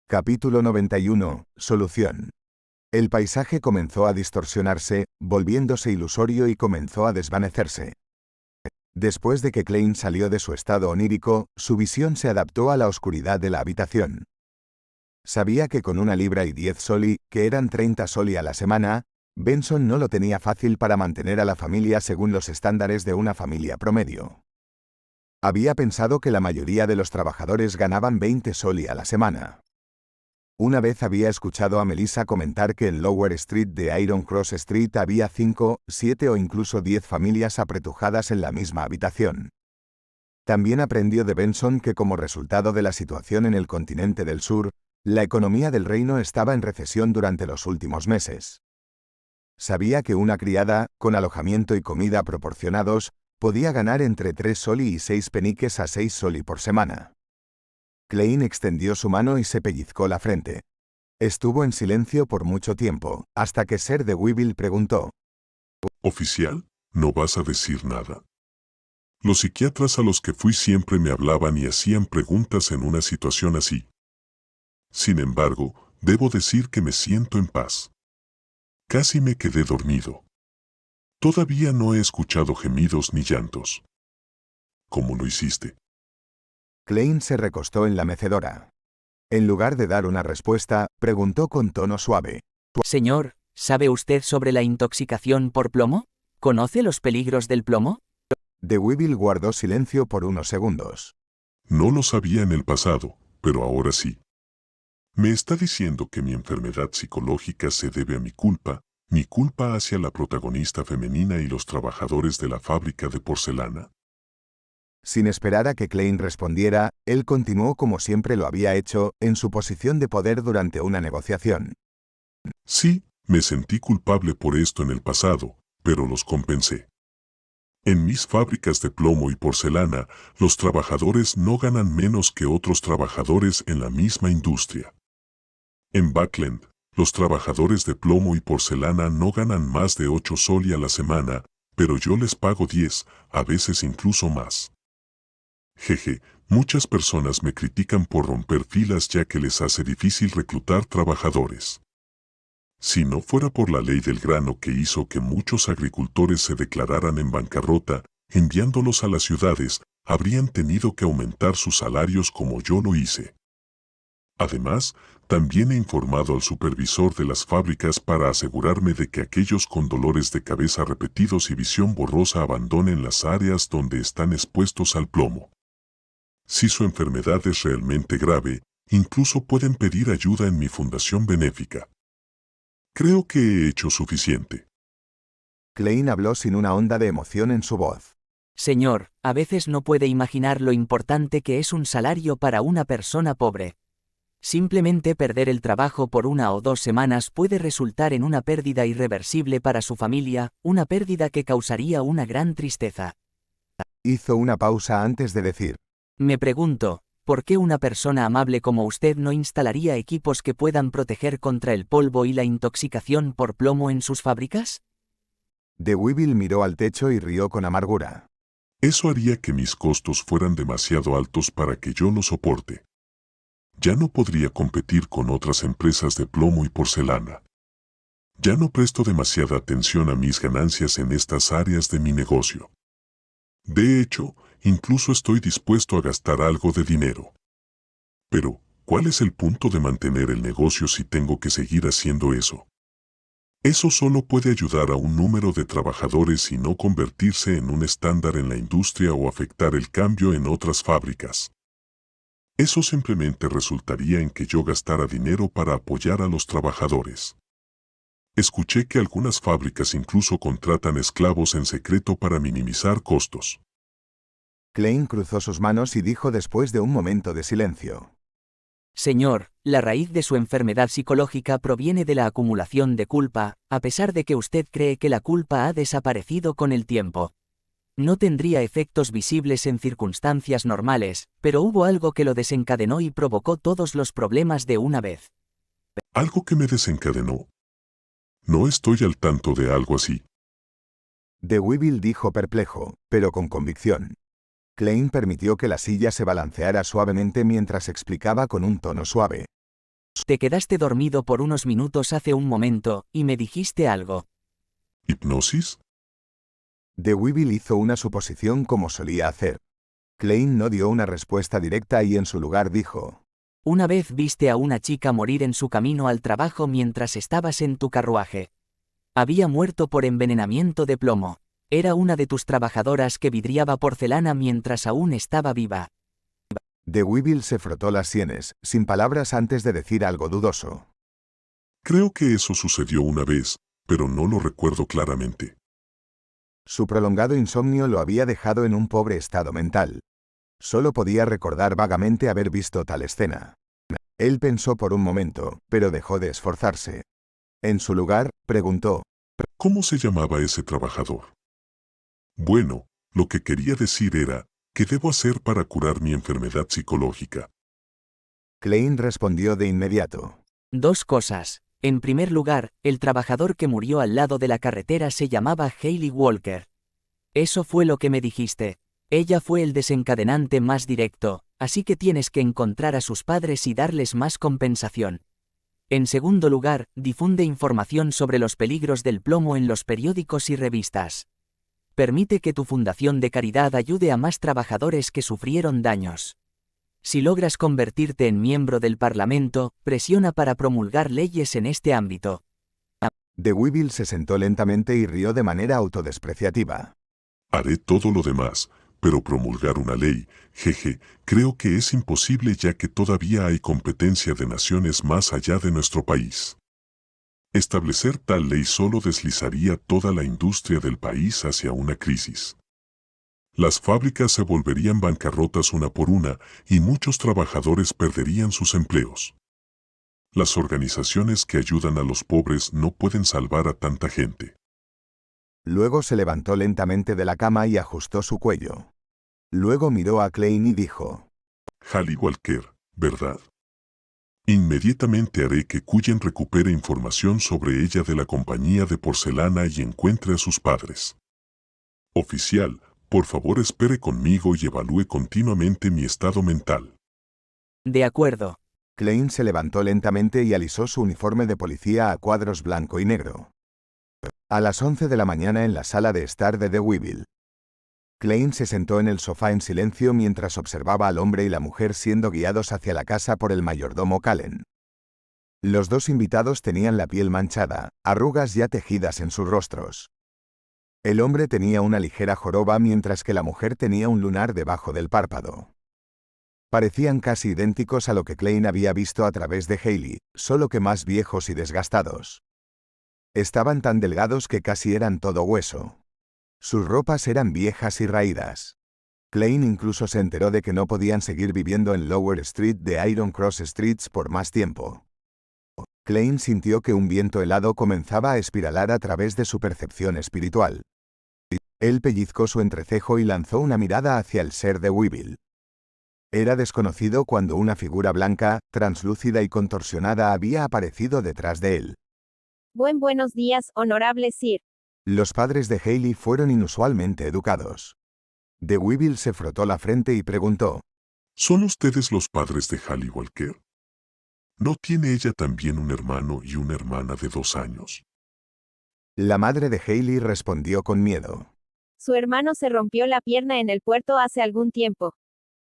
Capítulo 91. Solución. El paisaje comenzó a distorsionarse, volviéndose ilusorio y comenzó a desvanecerse. Después de que Klein salió de su estado onírico, su visión se adaptó a la oscuridad de la habitación. Sabía que con 1,10 soli, que eran 30 soli a la semana, Benson no lo tenía fácil para mantener a la familia según los estándares de una familia promedio. Había pensado que la mayoría de los trabajadores ganaban 20 soli a la semana. Una vez había escuchado a Melissa comentar que en Lower Street de Iron Cross Street había 5, 7 o incluso 10 familias apretujadas en la misma habitación. También aprendió de Benson que como resultado de la situación en el continente del sur, la economía del reino estaba en recesión durante los últimos meses. Sabía que una criada, con alojamiento y comida proporcionados, podía ganar entre 3 soli y 6 peniques a 6 soli por semana. Klein extendió su mano y se pellizcó la frente. Estuvo en silencio por mucho tiempo, hasta que Sir de Weevil preguntó: «Oficial, no vas a decir nada». Los psiquiatras a los que fui siempre me hablaban y hacían preguntas en una situación así. Sin embargo, debo decir que me siento en paz. Casi me quedé dormido. Todavía no he escuchado gemidos ni llantos. ¿Cómo lo hiciste? Klein se recostó en la mecedora. En lugar de dar una respuesta, preguntó con tono suave: Señor, ¿sabe usted sobre la intoxicación por plomo? ¿Conoce los peligros del plomo? De Weevil guardó silencio por unos segundos. No lo sabía en el pasado, pero ahora sí. ¿Me está diciendo que mi enfermedad psicológica se debe a mi culpa hacia la protagonista femenina y los trabajadores de la fábrica de porcelana? Sin esperar a que Klein respondiera, él continuó como siempre lo había hecho, en su posición de poder durante una negociación. Sí, me sentí culpable por esto en el pasado, pero los compensé. En mis fábricas de plomo y porcelana, los trabajadores no ganan menos que otros trabajadores en la misma industria. En Buckland, los trabajadores de plomo y porcelana no ganan más de 8 soli a la semana, pero yo les pago 10, a veces incluso más. Jeje, muchas personas me critican por romper filas ya que les hace difícil reclutar trabajadores. Si no fuera por la ley del grano que hizo que muchos agricultores se declararan en bancarrota, enviándolos a las ciudades, habrían tenido que aumentar sus salarios como yo lo hice. Además, también he informado al supervisor de las fábricas para asegurarme de que aquellos con dolores de cabeza repetidos y visión borrosa abandonen las áreas donde están expuestos al plomo. Si su enfermedad es realmente grave, incluso pueden pedir ayuda en mi fundación benéfica. Creo que he hecho suficiente. Klein habló sin una onda de emoción en su voz. Señor, a veces no puede imaginar lo importante que es un salario para una persona pobre. Simplemente perder el trabajo por 1 o 2 semanas puede resultar en una pérdida irreversible para su familia, una pérdida que causaría una gran tristeza. Hizo una pausa antes de decir: Me pregunto, ¿por qué una persona amable como usted no instalaría equipos que puedan proteger contra el polvo y la intoxicación por plomo en sus fábricas? De Weevil miró al techo y rió con amargura. Eso haría que mis costos fueran demasiado altos para que yo lo soporte. Ya no podría competir con otras empresas de plomo y porcelana. Ya no presto demasiada atención a mis ganancias en estas áreas de mi negocio. De hecho, incluso estoy dispuesto a gastar algo de dinero. Pero, ¿cuál es el punto de mantener el negocio si tengo que seguir haciendo eso? Eso solo puede ayudar a un número de trabajadores y no convertirse en un estándar en la industria o afectar el cambio en otras fábricas. Eso simplemente resultaría en que yo gastara dinero para apoyar a los trabajadores. Escuché que algunas fábricas incluso contratan esclavos en secreto para minimizar costos. Klein cruzó sus manos y dijo después de un momento de silencio: Señor, la raíz de su enfermedad psicológica proviene de la acumulación de culpa, a pesar de que usted cree que la culpa ha desaparecido con el tiempo. No tendría efectos visibles en circunstancias normales, pero hubo algo que lo desencadenó y provocó todos los problemas de una vez. ¿Algo que me desencadenó? No estoy al tanto de algo así. De Weevil dijo perplejo, pero con convicción. Klein permitió que la silla se balanceara suavemente mientras explicaba con un tono suave: Te quedaste dormido por unos minutos hace un momento, y me dijiste algo. ¿Hipnosis? DeWievil hizo una suposición como solía hacer. Klein no dio una respuesta directa y en su lugar dijo: Una vez viste a una chica morir en su camino al trabajo mientras estabas en tu carruaje. Había muerto por envenenamiento de plomo. Era una de tus trabajadoras que vidriaba porcelana mientras aún estaba viva. DeWievil se frotó las sienes, sin palabras antes de decir algo dudoso. Creo que eso sucedió una vez, pero no lo recuerdo claramente. Su prolongado insomnio lo había dejado en un pobre estado mental. Solo podía recordar vagamente haber visto tal escena. Él pensó por un momento, pero dejó de esforzarse. En su lugar, preguntó: ¿Cómo se llamaba ese trabajador? Bueno, lo que quería decir era, ¿qué debo hacer para curar mi enfermedad psicológica? Klein respondió de inmediato: Dos cosas. En primer lugar, el trabajador que murió al lado de la carretera se llamaba Hayley Walker. Eso fue lo que me dijiste. Ella fue el desencadenante más directo, así que tienes que encontrar a sus padres y darles más compensación. En segundo lugar, difunde información sobre los peligros del plomo en los periódicos y revistas. Permite que tu fundación de caridad ayude a más trabajadores que sufrieron daños. Si logras convertirte en miembro del Parlamento, presiona para promulgar leyes en este ámbito. DeWievil se sentó lentamente y rió de manera autodespreciativa. Haré todo lo demás, pero promulgar una ley, jeje, creo que es imposible ya que todavía hay competencia de naciones más allá de nuestro país. Establecer tal ley solo deslizaría toda la industria del país hacia una crisis. Las fábricas se volverían bancarrotas una por una y muchos trabajadores perderían sus empleos. Las organizaciones que ayudan a los pobres no pueden salvar a tanta gente. Luego se levantó lentamente de la cama y ajustó su cuello. Luego miró a Klein y dijo: Hayley Walker, ¿verdad? Inmediatamente haré que Cullen recupere información sobre ella de la compañía de porcelana y encuentre a sus padres. Oficial, por favor espere conmigo y evalúe continuamente mi estado mental. De acuerdo. Klein se levantó lentamente y alisó su uniforme de policía a cuadros blanco y negro. A las 11 de la mañana en la sala de estar de DeWievil. Klein se sentó en el sofá en silencio mientras observaba al hombre y la mujer siendo guiados hacia la casa por el mayordomo Callen. Los dos invitados tenían la piel manchada, arrugas ya tejidas en sus rostros. El hombre tenía una ligera joroba mientras que la mujer tenía un lunar debajo del párpado. Parecían casi idénticos a lo que Klein había visto a través de Hayley, solo que más viejos y desgastados. Estaban tan delgados que casi eran todo hueso. Sus ropas eran viejas y raídas. Klein incluso se enteró de que no podían seguir viviendo en Lower Street de Iron Cross Streets por más tiempo. Klein sintió que un viento helado comenzaba a espiralar a través de su percepción espiritual. Él pellizcó su entrecejo y lanzó una mirada hacia el ser de Weevil. Era desconocido cuando una figura blanca, translúcida y contorsionada había aparecido detrás de él. Buenos días, honorable Sir. Los padres de Hayley fueron inusualmente educados. DeWievil se frotó la frente y preguntó: ¿Son ustedes los padres de Hayley Walker? ¿No tiene ella también un hermano y una hermana de 2 años? La madre de Hayley respondió con miedo. Su hermano se rompió la pierna en el puerto hace algún tiempo.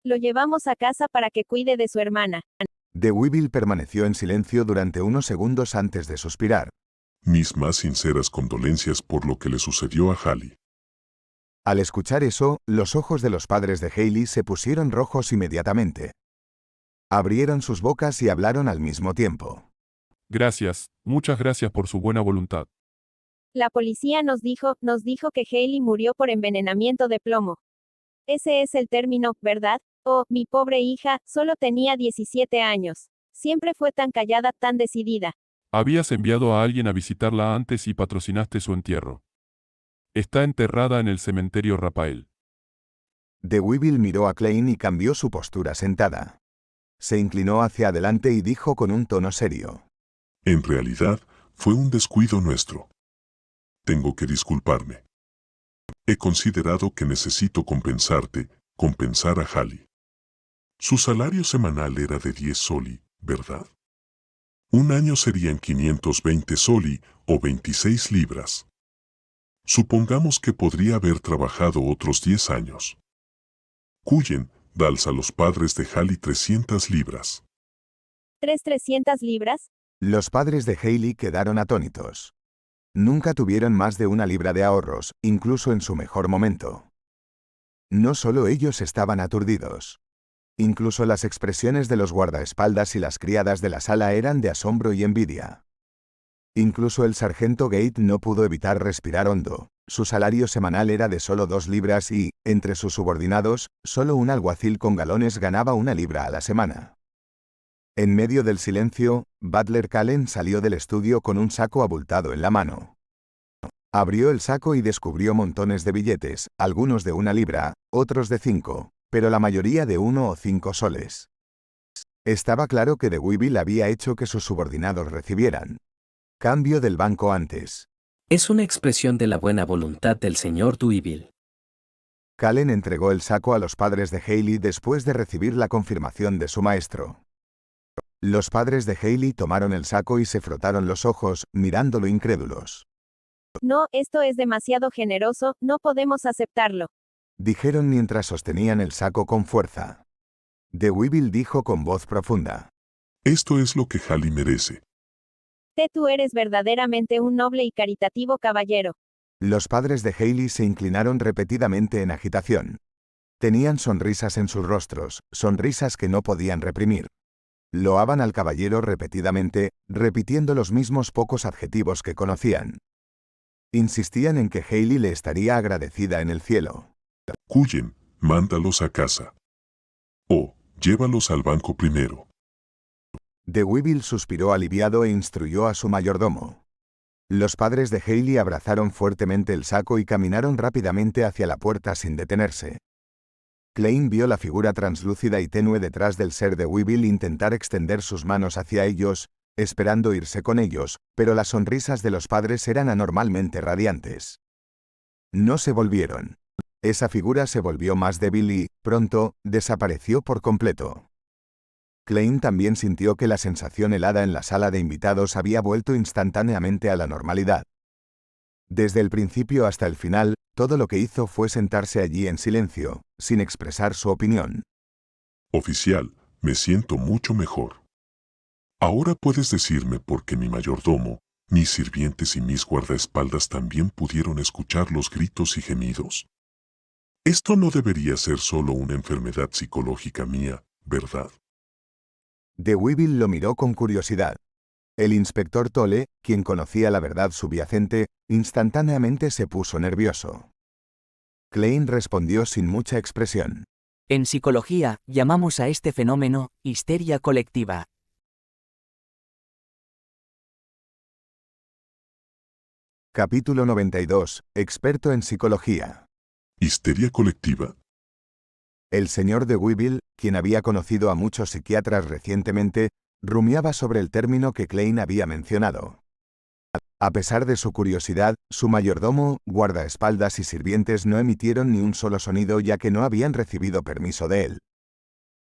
Lo llevamos a casa para que cuide de su hermana. DeWievil permaneció en silencio durante unos segundos antes de suspirar. Mis más sinceras condolencias por lo que le sucedió a Hayley. Al escuchar eso, los ojos de los padres de Hayley se pusieron rojos inmediatamente. Abrieron sus bocas y hablaron al mismo tiempo. Gracias, muchas gracias por su buena voluntad. La policía nos dijo que Hayley murió por envenenamiento de plomo. Ese es el término, ¿verdad? Oh, mi pobre hija, solo tenía 17 años. Siempre fue tan callada, tan decidida. Habías enviado a alguien a visitarla antes y patrocinaste su entierro. Está enterrada en el cementerio Rapael. DeWievil miró a Klein y cambió su postura sentada. Se inclinó hacia adelante y dijo con un tono serio: En realidad, fue un descuido nuestro. Tengo que disculparme. He considerado que necesito compensar a Hayley. Su salario semanal era de 10 soli, ¿verdad? Un año serían 520 soli, o 26 libras. Supongamos que podría haber trabajado otros 10 años. Cullen, dals a los padres de Haley 300 libras. ¿300 libras? Los padres de Hailey quedaron atónitos. Nunca tuvieron más de 1 libra de ahorros, incluso en su mejor momento. No solo ellos estaban aturdidos. Incluso las expresiones de los guardaespaldas y las criadas de la sala eran de asombro y envidia. Incluso el sargento Gate no pudo evitar respirar hondo. Su salario semanal era de solo 2 libras y, entre sus subordinados, solo un alguacil con galones ganaba 1 libra a la semana. En medio del silencio, Butler Cullen salió del estudio con un saco abultado en la mano. Abrió el saco y descubrió montones de billetes, algunos de 1 libra, otros de 5, pero la mayoría de 1 o 5 soles. Estaba claro que de Weevil había hecho que sus subordinados recibieran cambio del banco antes. Es una expresión de la buena voluntad del señor Deweyville. Cullen entregó el saco a los padres de Hailey después de recibir la confirmación de su maestro. Los padres de Hailey tomaron el saco y se frotaron los ojos, mirándolo incrédulos. No, esto es demasiado generoso, no podemos aceptarlo. Dijeron mientras sostenían el saco con fuerza. De Weevil dijo con voz profunda. Esto es lo que Haley merece. Tú eres verdaderamente un noble y caritativo caballero. Los padres de Hailey se inclinaron repetidamente en agitación. Tenían sonrisas en sus rostros, sonrisas que no podían reprimir. Loaban al caballero repetidamente, repitiendo los mismos pocos adjetivos que conocían. Insistían en que Hailey le estaría agradecida en el cielo. Cullen, mándalos a casa. O, llévalos al banco primero. De Weevil suspiró aliviado e instruyó a su mayordomo. Los padres de Hailey abrazaron fuertemente el saco y caminaron rápidamente hacia la puerta sin detenerse. Klein vio la figura translúcida y tenue detrás del ser de Weevil intentar extender sus manos hacia ellos, esperando irse con ellos, pero las sonrisas de los padres eran anormalmente radiantes. No se volvieron. Esa figura se volvió más débil y, pronto, desapareció por completo. Klein también sintió que la sensación helada en la sala de invitados había vuelto instantáneamente a la normalidad. Desde el principio hasta el final, todo lo que hizo fue sentarse allí en silencio, sin expresar su opinión. Oficial, me siento mucho mejor. Ahora puedes decirme por qué mi mayordomo, mis sirvientes y mis guardaespaldas también pudieron escuchar los gritos y gemidos. Esto no debería ser solo una enfermedad psicológica mía, ¿verdad? De Weevil lo miró con curiosidad. El inspector Tolle, quien conocía la verdad subyacente, instantáneamente se puso nervioso. Klein respondió sin mucha expresión. En psicología, llamamos a este fenómeno histeria colectiva. Capítulo 92. Experto en psicología. ¿Histeria colectiva? El señor de Weevil, quien había conocido a muchos psiquiatras recientemente, rumiaba sobre el término que Klein había mencionado. A pesar de su curiosidad, su mayordomo, guardaespaldas y sirvientes no emitieron ni un solo sonido ya que no habían recibido permiso de él.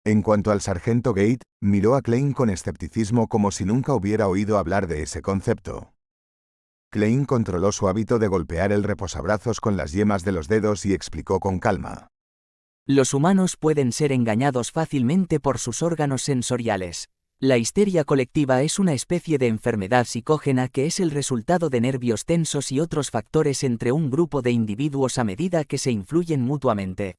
En cuanto al sargento Gate, miró a Klein con escepticismo como si nunca hubiera oído hablar de ese concepto. Klein controló su hábito de golpear el reposabrazos con las yemas de los dedos y explicó con calma. Los humanos pueden ser engañados fácilmente por sus órganos sensoriales. La histeria colectiva es una especie de enfermedad psicógena que es el resultado de nervios tensos y otros factores entre un grupo de individuos a medida que se influyen mutuamente.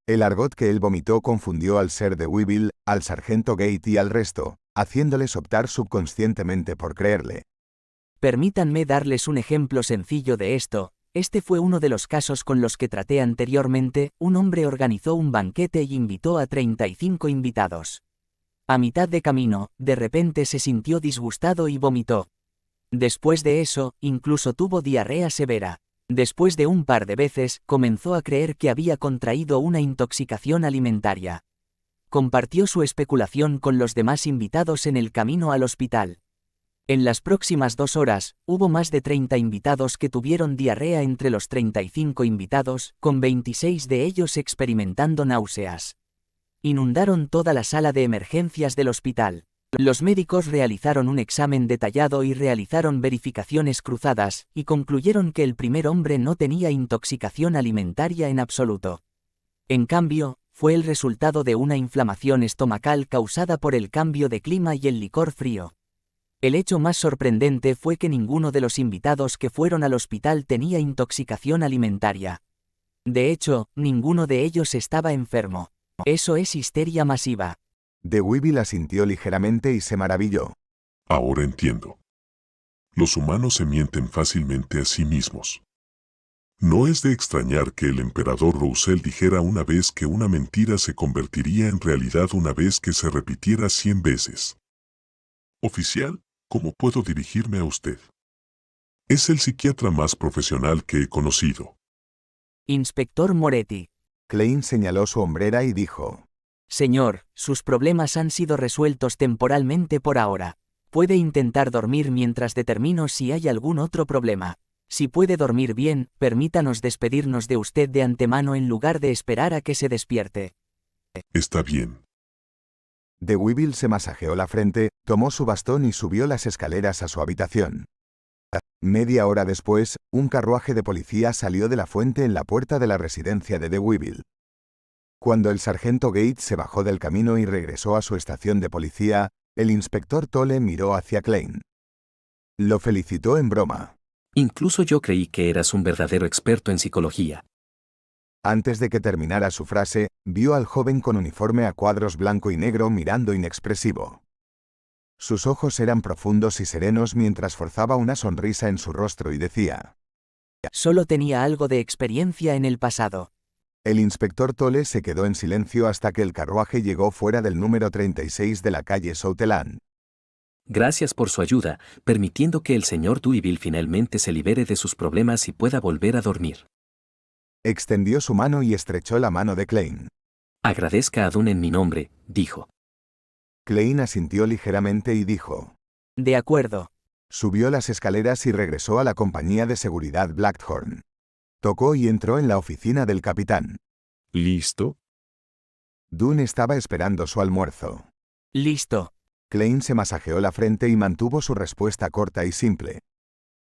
El argot que él vomitó confundió al ser de Weevil, al sargento Gate y al resto, haciéndoles optar subconscientemente por creerle. Permítanme darles un ejemplo sencillo de esto. Este fue uno de los casos con los que traté anteriormente. Un hombre organizó un banquete y invitó a 35 invitados. A mitad de camino, de repente se sintió disgustado y vomitó. Después de eso, incluso tuvo diarrea severa. Después de un par de veces, comenzó a creer que había contraído una intoxicación alimentaria. Compartió su especulación con los demás invitados en el camino al hospital. En las próximas 2 horas, hubo más de 30 invitados que tuvieron diarrea entre los 35 invitados, con 26 de ellos experimentando náuseas. Inundaron toda la sala de emergencias del hospital. Los médicos realizaron un examen detallado y realizaron verificaciones cruzadas, y concluyeron que el primer hombre no tenía intoxicación alimentaria en absoluto. En cambio, fue el resultado de una inflamación estomacal causada por el cambio de clima y el licor frío. El hecho más sorprendente fue que ninguno de los invitados que fueron al hospital tenía intoxicación alimentaria. De hecho, ninguno de ellos estaba enfermo. Eso es histeria masiva. De Weevil asintió ligeramente y se maravilló. Ahora entiendo. Los humanos se mienten fácilmente a sí mismos. No es de extrañar que el emperador Roussel dijera una vez que una mentira se convertiría en realidad una vez que se repitiera 100 veces. Oficial, ¿cómo puedo dirigirme a usted? Es el psiquiatra más profesional que he conocido. Inspector Moretti. Klein señaló su hombrera y dijo: Señor, sus problemas han sido resueltos temporalmente por ahora. Puede intentar dormir mientras determino si hay algún otro problema. Si puede dormir bien, permítanos despedirnos de usted de antemano en lugar de esperar a que se despierte. Está bien. De Weevil se masajeó la frente, tomó su bastón y subió las escaleras a su habitación. Media hora después, un carruaje de policía salió de la fuente en la puerta de la residencia de Weevil. Cuando el sargento Gates se bajó del camino y regresó a su estación de policía, el inspector Tolle miró hacia Klein. Lo felicitó en broma. Incluso yo creí que eras un verdadero experto en psicología. Antes de que terminara su frase, vio al joven con uniforme a cuadros blanco y negro mirando inexpresivo. Sus ojos eran profundos y serenos mientras forzaba una sonrisa en su rostro y decía: Solo tenía algo de experiencia en el pasado. El inspector Tolle se quedó en silencio hasta que el carruaje llegó fuera del número 36 de la calle Southland. Gracias por su ayuda, permitiendo que el señor Dewey finalmente se libere de sus problemas y pueda volver a dormir. Extendió su mano y estrechó la mano de Klein. Agradezca a Dunn en mi nombre, dijo. Klein asintió ligeramente y dijo: De acuerdo. Subió las escaleras y regresó a la compañía de seguridad Blackthorn. Tocó y entró en la oficina del capitán. ¿Listo? Dunn estaba esperando su almuerzo. Listo. Klein se masajeó la frente y mantuvo su respuesta corta y simple.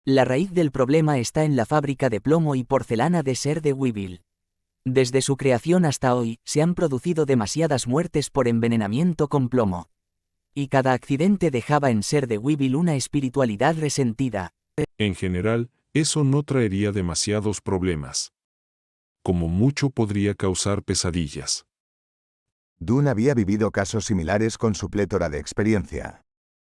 La raíz del problema está en la fábrica de plomo y porcelana de Ser de Weevil. Desde su creación hasta hoy, se han producido demasiadas muertes por envenenamiento con plomo. Y cada accidente dejaba en Ser de Weevil una espiritualidad resentida. En general, eso no traería demasiados problemas. Como mucho podría causar pesadillas. Dunn había vivido casos similares con su plétora de experiencia.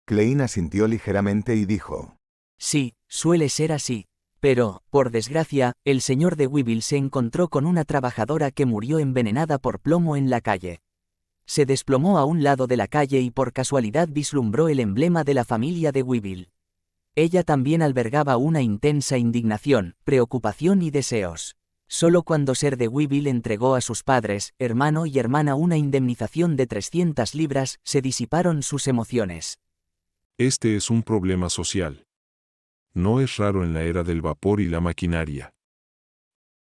Klein asintió ligeramente y dijo: Sí, suele ser así. Pero, por desgracia, el señor de Weevil se encontró con una trabajadora que murió envenenada por plomo en la calle. Se desplomó a un lado de la calle y por casualidad vislumbró el emblema de la familia de Weevil. Ella también albergaba una intensa indignación, preocupación y deseos. Solo cuando Ser de Weevil entregó a sus padres, hermano y hermana una indemnización de 300 libras, se disiparon sus emociones. Este es un problema social. No es raro en la era del vapor y la maquinaria.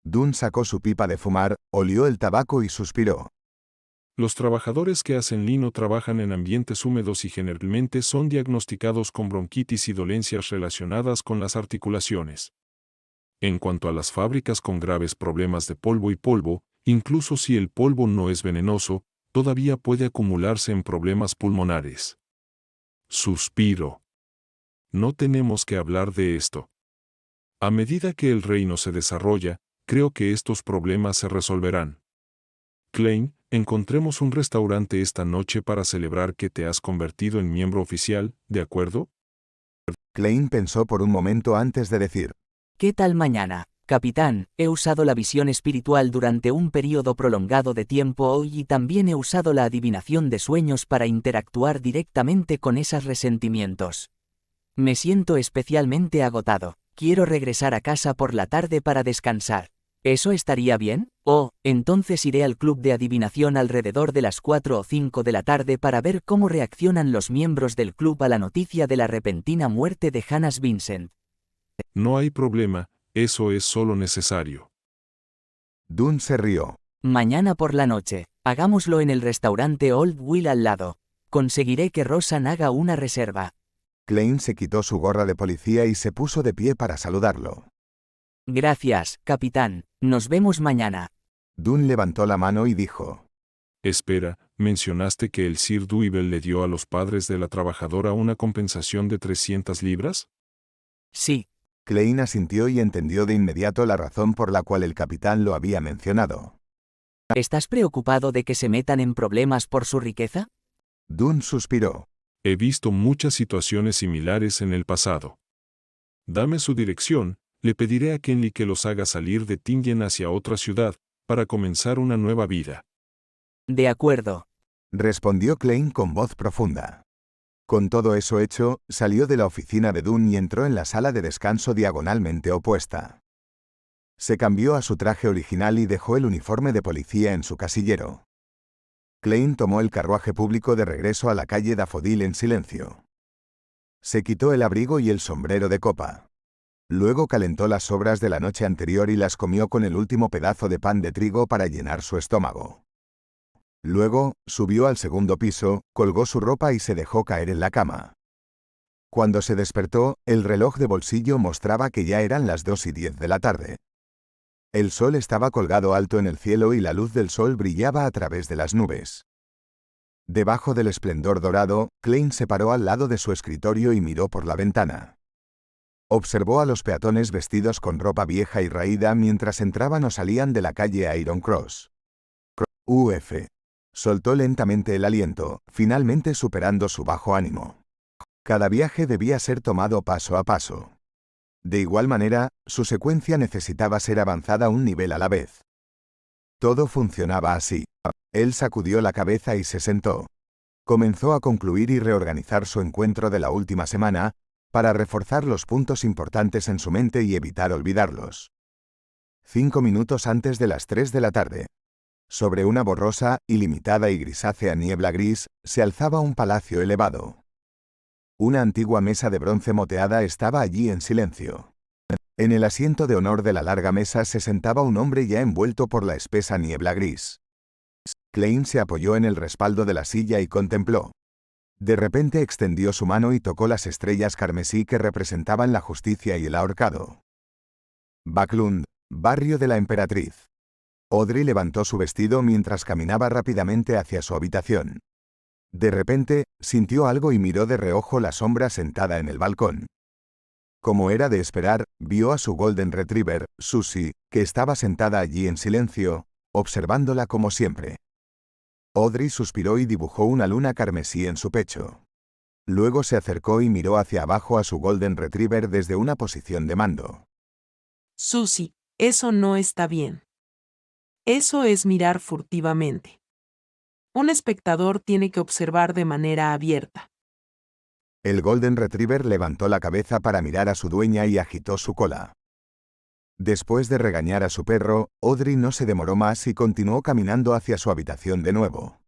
Dunn sacó su pipa de fumar, olió el tabaco y suspiró. Los trabajadores que hacen lino trabajan en ambientes húmedos y generalmente son diagnosticados con bronquitis y dolencias relacionadas con las articulaciones. En cuanto a las fábricas con graves problemas de polvo y polvo, incluso si el polvo no es venenoso, todavía puede acumularse en problemas pulmonares. Suspiro. No tenemos que hablar de esto. A medida que el reino se desarrolla, creo que estos problemas se resolverán. Klein, encontremos un restaurante esta noche para celebrar que te has convertido en miembro oficial, ¿de acuerdo? Klein pensó por un momento antes de decir: ¿Qué tal mañana, capitán? He usado la visión espiritual durante un período prolongado de tiempo hoy y también he usado la adivinación de sueños para interactuar directamente con esos resentimientos. Me siento especialmente agotado. Quiero regresar a casa por la tarde para descansar. ¿Eso estaría bien? Oh, entonces iré al club de adivinación alrededor de las 4 o 5 de la tarde para ver cómo reaccionan los miembros del club a la noticia de la repentina muerte de Hannes Vincent. No hay problema, eso es solo necesario. Dunn se rió. Mañana por la noche, hagámoslo en el restaurante Old Will al lado. Conseguiré que Rosan haga una reserva. Klein se quitó su gorra de policía y se puso de pie para saludarlo. Gracias, capitán. Nos vemos mañana. Dunn levantó la mano y dijo: Espera, ¿mencionaste que el Sir Duyvil le dio a los padres de la trabajadora una compensación de 300 libras? Sí. Klein asintió y entendió de inmediato la razón por la cual el capitán lo había mencionado. ¿Estás preocupado de que se metan en problemas por su riqueza? Dunn suspiró. He visto muchas situaciones similares en el pasado. Dame su dirección, le pediré a Kenley que los haga salir de Tingen hacia otra ciudad, para comenzar una nueva vida. De acuerdo. Respondió Klein con voz profunda. Con todo eso hecho, salió de la oficina de Dunn y entró en la sala de descanso diagonalmente opuesta. Se cambió a su traje original y dejó el uniforme de policía en su casillero. Klein tomó el carruaje público de regreso a la calle Daffodil en silencio. Se quitó el abrigo y el sombrero de copa. Luego calentó las sobras de la noche anterior y las comió con el último pedazo de pan de trigo para llenar su estómago. Luego, subió al segundo piso, colgó su ropa y se dejó caer en la cama. Cuando se despertó, el reloj de bolsillo mostraba que ya eran las 2:10 de la tarde. El sol estaba colgado alto en el cielo y la luz del sol brillaba a través de las nubes. Debajo del esplendor dorado, Klein se paró al lado de su escritorio y miró por la ventana. Observó a los peatones vestidos con ropa vieja y raída mientras entraban o salían de la calle Iron Cross. Uf. Soltó lentamente el aliento, finalmente superando su bajo ánimo. Cada viaje debía ser tomado paso a paso. De igual manera, su secuencia necesitaba ser avanzada un nivel a la vez. Todo funcionaba así. Él sacudió la cabeza y se sentó. Comenzó a concluir y reorganizar su encuentro de la última semana, para reforzar los puntos importantes en su mente y evitar olvidarlos. 5 minutos antes de las 3 de la tarde. Sobre una borrosa, ilimitada y grisácea niebla gris, se alzaba un palacio elevado. Una antigua mesa de bronce moteada estaba allí en silencio. En el asiento de honor de la larga mesa se sentaba un hombre ya envuelto por la espesa niebla gris. Klein se apoyó en el respaldo de la silla y contempló. De repente extendió su mano y tocó las estrellas carmesí que representaban la justicia y el ahorcado. Backlund, barrio de la Emperatriz. Audrey levantó su vestido mientras caminaba rápidamente hacia su habitación. De repente, sintió algo y miró de reojo la sombra sentada en el balcón. Como era de esperar, vio a su Golden Retriever, Susie, que estaba sentada allí en silencio, observándola como siempre. Audrey suspiró y dibujó una luna carmesí en su pecho. Luego se acercó y miró hacia abajo a su Golden Retriever desde una posición de mando. Susie, eso no está bien. Eso es mirar furtivamente. Un espectador tiene que observar de manera abierta. El Golden Retriever levantó la cabeza para mirar a su dueña y agitó su cola. Después de regañar a su perro, Audrey no se demoró más y continuó caminando hacia su habitación de nuevo.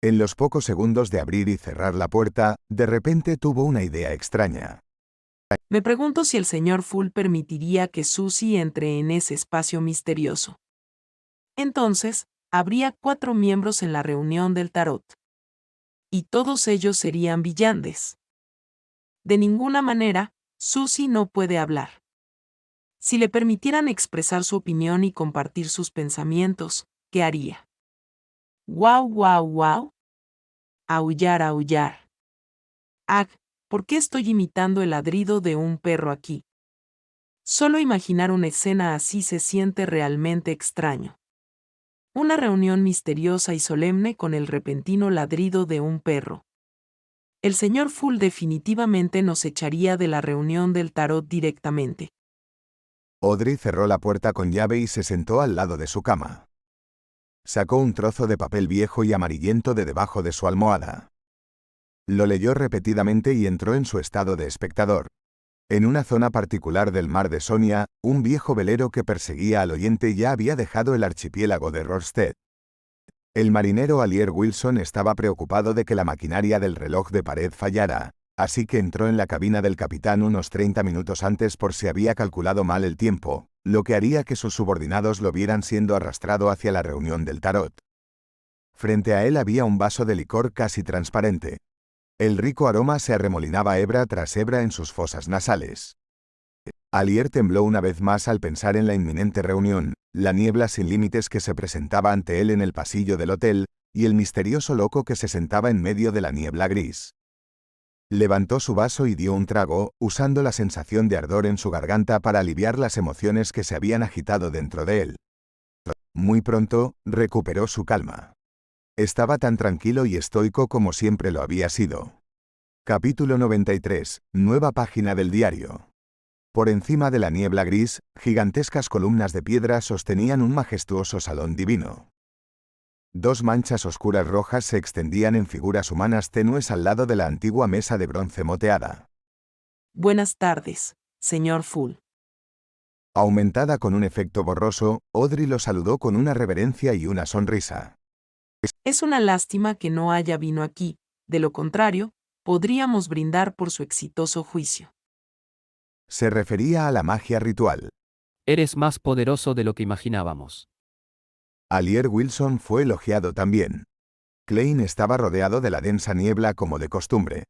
En los pocos segundos de abrir y cerrar la puerta, de repente tuvo una idea extraña. Me pregunto si el señor Full permitiría que Susie entre en ese espacio misterioso. Entonces, habría 4 miembros en la reunión del tarot. Y todos ellos serían villandes. De ninguna manera, Susie no puede hablar. Si le permitieran expresar su opinión y compartir sus pensamientos, ¿qué haría? ¡Guau, guau, guau! Aullar, aullar. ¡Ah! ¿Por qué estoy imitando el ladrido de un perro aquí? Solo imaginar una escena así se siente realmente extraño. Una reunión misteriosa y solemne con el repentino ladrido de un perro. El señor Full definitivamente nos echaría de la reunión del tarot directamente. Audrey cerró la puerta con llave y se sentó al lado de su cama. Sacó un trozo de papel viejo y amarillento de debajo de su almohada. Lo leyó repetidamente y entró en su estado de espectador. En una zona particular del mar de Sonia, un viejo velero que perseguía al oyente ya había dejado el archipiélago de Rorstead. El marinero Alier Wilson estaba preocupado de que la maquinaria del reloj de pared fallara, así que entró en la cabina del capitán unos 30 minutos antes por si había calculado mal el tiempo, lo que haría que sus subordinados lo vieran siendo arrastrado hacia la reunión del tarot. Frente a él había un vaso de licor casi transparente. El rico aroma se arremolinaba hebra tras hebra en sus fosas nasales. Alier tembló una vez más al pensar en la inminente reunión, la niebla sin límites que se presentaba ante él en el pasillo del hotel, y el misterioso loco que se sentaba en medio de la niebla gris. Levantó su vaso y dio un trago, usando la sensación de ardor en su garganta para aliviar las emociones que se habían agitado dentro de él. Muy pronto, recuperó su calma. Estaba tan tranquilo y estoico como siempre lo había sido. Capítulo 93. Nueva página del diario. Por encima de la niebla gris, gigantescas columnas de piedra sostenían un majestuoso salón divino. Dos manchas oscuras rojas se extendían en figuras humanas tenues al lado de la antigua mesa de bronce moteada. Buenas tardes, señor Full. Aumentada con un efecto borroso, Audrey lo saludó con una reverencia y una sonrisa. Es una lástima que no haya vino aquí, de lo contrario, podríamos brindar por su exitoso juicio. Se refería a la magia ritual. Eres más poderoso de lo que imaginábamos. Alier Wilson fue elogiado también. Klein estaba rodeado de la densa niebla como de costumbre.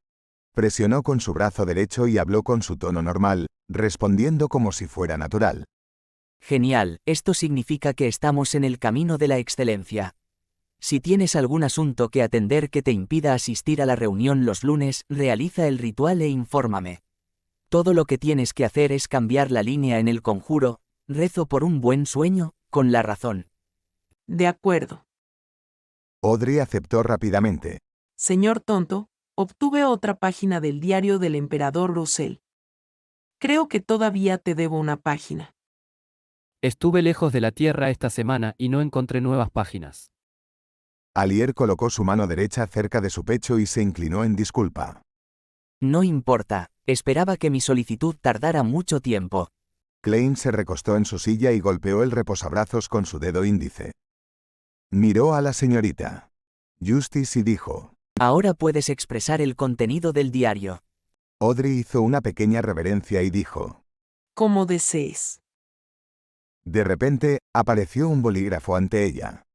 Presionó con su brazo derecho y habló con su tono normal, respondiendo como si fuera natural. Genial, esto significa que estamos en el camino de la excelencia. Si tienes algún asunto que atender que te impida asistir a la reunión los lunes, realiza el ritual e infórmame. Todo lo que tienes que hacer es cambiar la línea en el conjuro, rezo por un buen sueño, con la razón. De acuerdo. Audrey aceptó rápidamente. Señor Tonto, obtuve otra página del diario del emperador Russell. Creo que todavía te debo una página. Estuve lejos de la Tierra esta semana y no encontré nuevas páginas. Alier colocó su mano derecha cerca de su pecho y se inclinó en disculpa. No importa, esperaba que mi solicitud tardara mucho tiempo. Klein se recostó en su silla y golpeó el reposabrazos con su dedo índice. Miró a la señorita Justice y dijo: Ahora puedes expresar el contenido del diario. Audrey hizo una pequeña reverencia y dijo: Como desees. De repente, apareció un bolígrafo ante ella.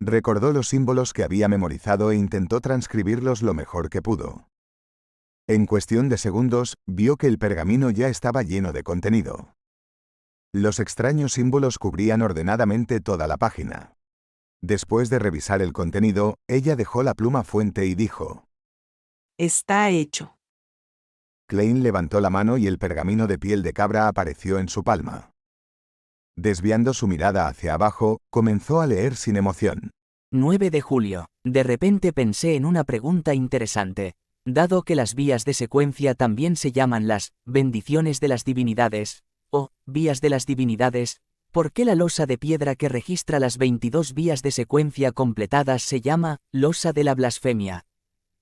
Recordó los símbolos que había memorizado e intentó transcribirlos lo mejor que pudo. En cuestión de segundos, vio que el pergamino ya estaba lleno de contenido. Los extraños símbolos cubrían ordenadamente toda la página. Después de revisar el contenido, ella dejó la pluma fuente y dijo: Está hecho. Klein levantó la mano y el pergamino de piel de cabra apareció en su palma. Desviando su mirada hacia abajo, comenzó a leer sin emoción. 9 de julio. De repente pensé en una pregunta interesante. Dado que las vías de secuencia también se llaman las bendiciones de las divinidades, o vías de las divinidades, ¿por qué la losa de piedra que registra las 22 vías de secuencia completadas se llama losa de la blasfemia?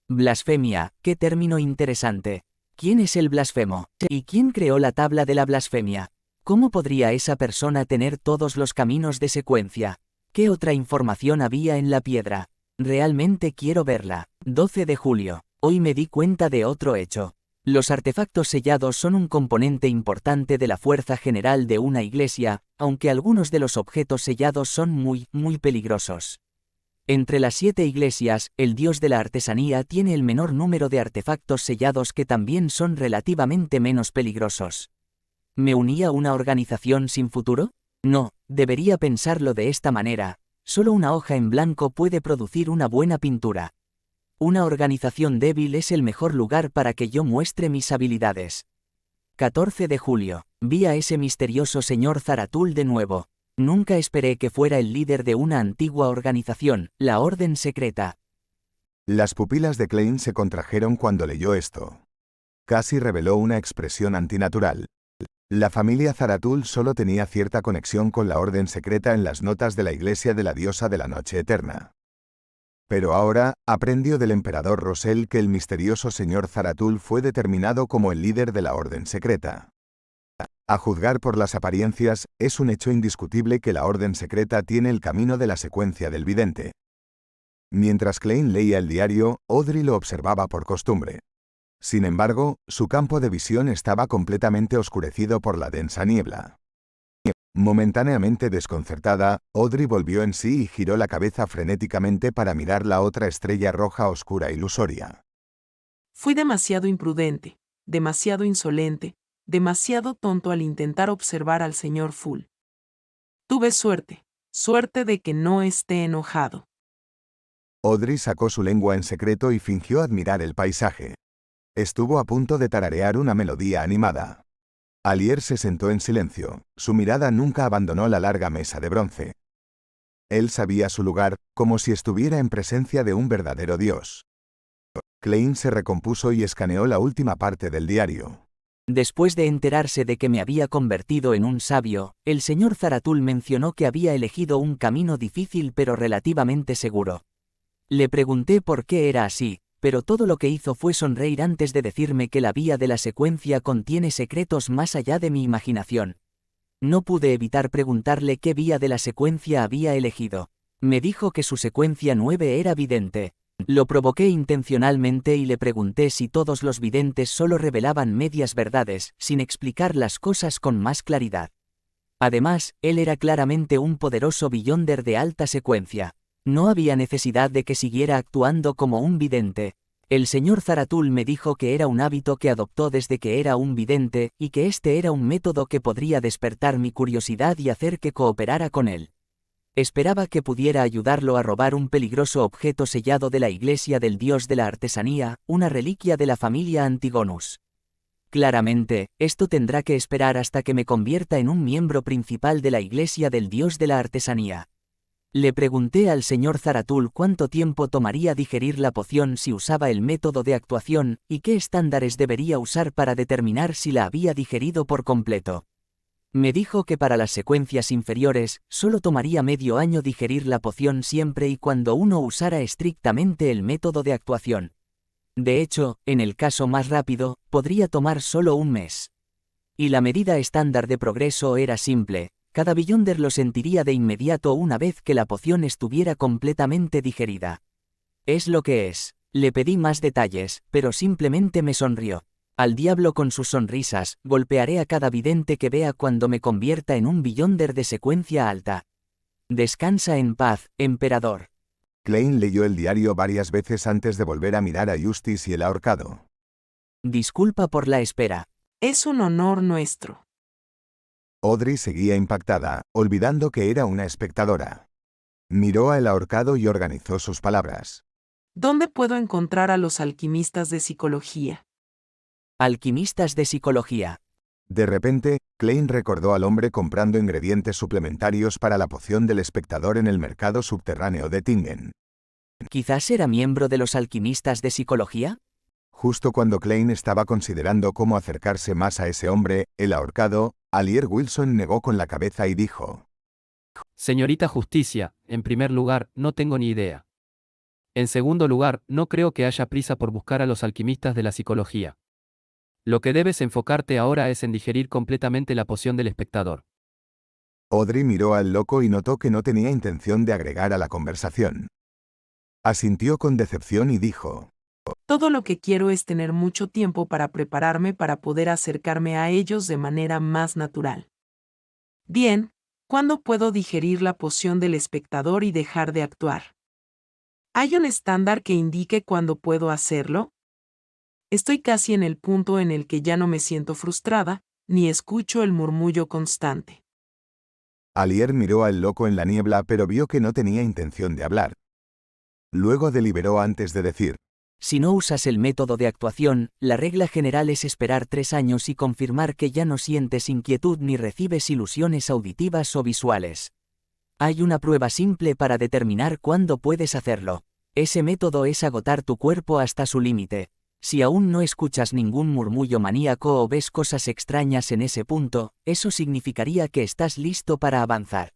Blasfemia, qué término interesante. ¿Quién es el blasfemo? ¿Y quién creó la tabla de la blasfemia? ¿Cómo podría esa persona tener todos los caminos de secuencia? ¿Qué otra información había en la piedra? Realmente quiero verla. 12 de julio. Hoy me di cuenta de otro hecho. Los artefactos sellados son un componente importante de la fuerza general de una iglesia, aunque algunos de los objetos sellados son muy peligrosos. Entre las 7 iglesias, el dios de la artesanía tiene el menor número de artefactos sellados que también son relativamente menos peligrosos. ¿Me uní a una organización sin futuro? No, debería pensarlo de esta manera. Solo una hoja en blanco puede producir una buena pintura. Una organización débil es el mejor lugar para que yo muestre mis habilidades. 14 de julio. Vi a ese misterioso señor Zaratul de nuevo. Nunca esperé que fuera el líder de una antigua organización, la Orden Secreta. Las pupilas de Klein se contrajeron cuando leyó esto. Casi reveló una expresión antinatural. La familia Zaratul solo tenía cierta conexión con la Orden Secreta en las notas de la Iglesia de la Diosa de la Noche Eterna. Pero ahora, aprendió del emperador Russell que el misterioso señor Zaratul fue determinado como el líder de la Orden Secreta. A juzgar por las apariencias, es un hecho indiscutible que la Orden Secreta tiene el camino de la secuencia del vidente. Mientras Klein leía el diario, Audrey lo observaba por costumbre. Sin embargo, su campo de visión estaba completamente oscurecido por la densa niebla. Momentáneamente desconcertada, Audrey volvió en sí y giró la cabeza frenéticamente para mirar la otra estrella roja oscura ilusoria. Fui demasiado imprudente, demasiado insolente, demasiado tonto al intentar observar al señor Full. Tuve suerte, suerte de que no esté enojado. Audrey sacó su lengua en secreto y fingió admirar el paisaje. Estuvo a punto de tararear una melodía animada. Alier se sentó en silencio, su mirada nunca abandonó la larga mesa de bronce. Él sabía su lugar, como si estuviera en presencia de un verdadero dios. Klein se recompuso y escaneó la última parte del diario. Después de enterarse de que me había convertido en un sabio, el señor Zaratul mencionó que había elegido un camino difícil pero relativamente seguro. Le pregunté por qué era así, pero todo lo que hizo fue sonreír antes de decirme que la vía de la secuencia contiene secretos más allá de mi imaginación. No pude evitar preguntarle qué vía de la secuencia había elegido. Me dijo que su secuencia 9 era vidente. Lo provoqué intencionalmente y le pregunté si todos los videntes solo revelaban medias verdades, sin explicar las cosas con más claridad. Además, él era claramente un poderoso Beyonder de alta secuencia. No había necesidad de que siguiera actuando como un vidente. El señor Zaratul me dijo que era un hábito que adoptó desde que era un vidente, y que este era un método que podría despertar mi curiosidad y hacer que cooperara con él. Esperaba que pudiera ayudarlo a robar un peligroso objeto sellado de la iglesia del dios de la artesanía, una reliquia de la familia Antigonus. Claramente, esto tendrá que esperar hasta que me convierta en un miembro principal de la iglesia del dios de la artesanía. Le pregunté al señor Zaratul cuánto tiempo tomaría digerir la poción si usaba el método de actuación, y qué estándares debería usar para determinar si la había digerido por completo. Me dijo que para las secuencias inferiores, solo tomaría medio año digerir la poción siempre y cuando uno usara estrictamente el método de actuación. De hecho, en el caso más rápido, podría tomar solo un mes. Y la medida estándar de progreso era simple. Cada Beyonder lo sentiría de inmediato una vez que la poción estuviera completamente digerida. Es lo que es. Le pedí más detalles, pero simplemente me sonrió. Al diablo con sus sonrisas, golpearé a cada vidente que vea cuando me convierta en un Beyonder de secuencia alta. Descansa en paz, emperador. Klein leyó el diario varias veces antes de volver a mirar a Justice y el ahorcado. Disculpa por la espera. Es un honor nuestro. Audrey seguía impactada, olvidando que era una espectadora. Miró al ahorcado y organizó sus palabras. ¿Dónde puedo encontrar a los alquimistas de psicología? Alquimistas de psicología. De repente, Klein recordó al hombre comprando ingredientes suplementarios para la poción del espectador en el mercado subterráneo de Tingen. ¿Quizás era miembro de los alquimistas de psicología? Justo cuando Klein estaba considerando cómo acercarse más a ese hombre, el ahorcado, Alier Wilson negó con la cabeza y dijo: Señorita Justicia, en primer lugar, no tengo ni idea. En segundo lugar, no creo que haya prisa por buscar a los alquimistas de la psicología. Lo que debes enfocarte ahora es en digerir completamente la poción del espectador. Audrey miró al loco y notó que no tenía intención de agregar a la conversación. Asintió con decepción y dijo: Todo lo que quiero es tener mucho tiempo para prepararme para poder acercarme a ellos de manera más natural. Bien, ¿cuándo puedo digerir la poción del espectador y dejar de actuar? ¿Hay un estándar que indique cuándo puedo hacerlo? Estoy casi en el punto en el que ya no me siento frustrada, ni escucho el murmullo constante. Alier miró al loco en la niebla pero vio que no tenía intención de hablar. Luego deliberó antes de decir: Si no usas el método de actuación, la regla general es esperar 3 años y confirmar que ya no sientes inquietud ni recibes ilusiones auditivas o visuales. Hay una prueba simple para determinar cuándo puedes hacerlo. Ese método es agotar tu cuerpo hasta su límite. Si aún no escuchas ningún murmullo maníaco o ves cosas extrañas en ese punto, eso significaría que estás listo para avanzar.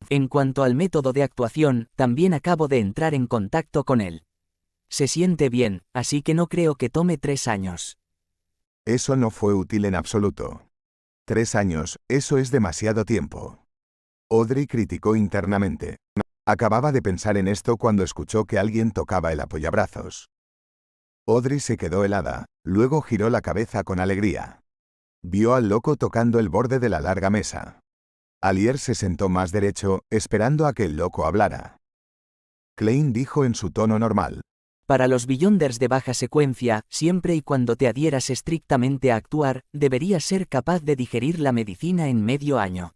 En cuanto al método de actuación, también acabo de entrar en contacto con él. Se siente bien, así que no creo que tome 3 años. Eso no fue útil en absoluto. 3 años, eso es demasiado tiempo. Audrey criticó internamente. Acababa de pensar en esto cuando escuchó que alguien tocaba el apoyabrazos. Audrey se quedó helada, luego giró la cabeza con alegría. Vio al loco tocando el borde de la larga mesa. Alier se sentó más derecho, esperando a que el loco hablara. Klein dijo en su tono normal. Para los Beyonders de baja secuencia, siempre y cuando te adhieras estrictamente a actuar, deberías ser capaz de digerir la medicina en medio año.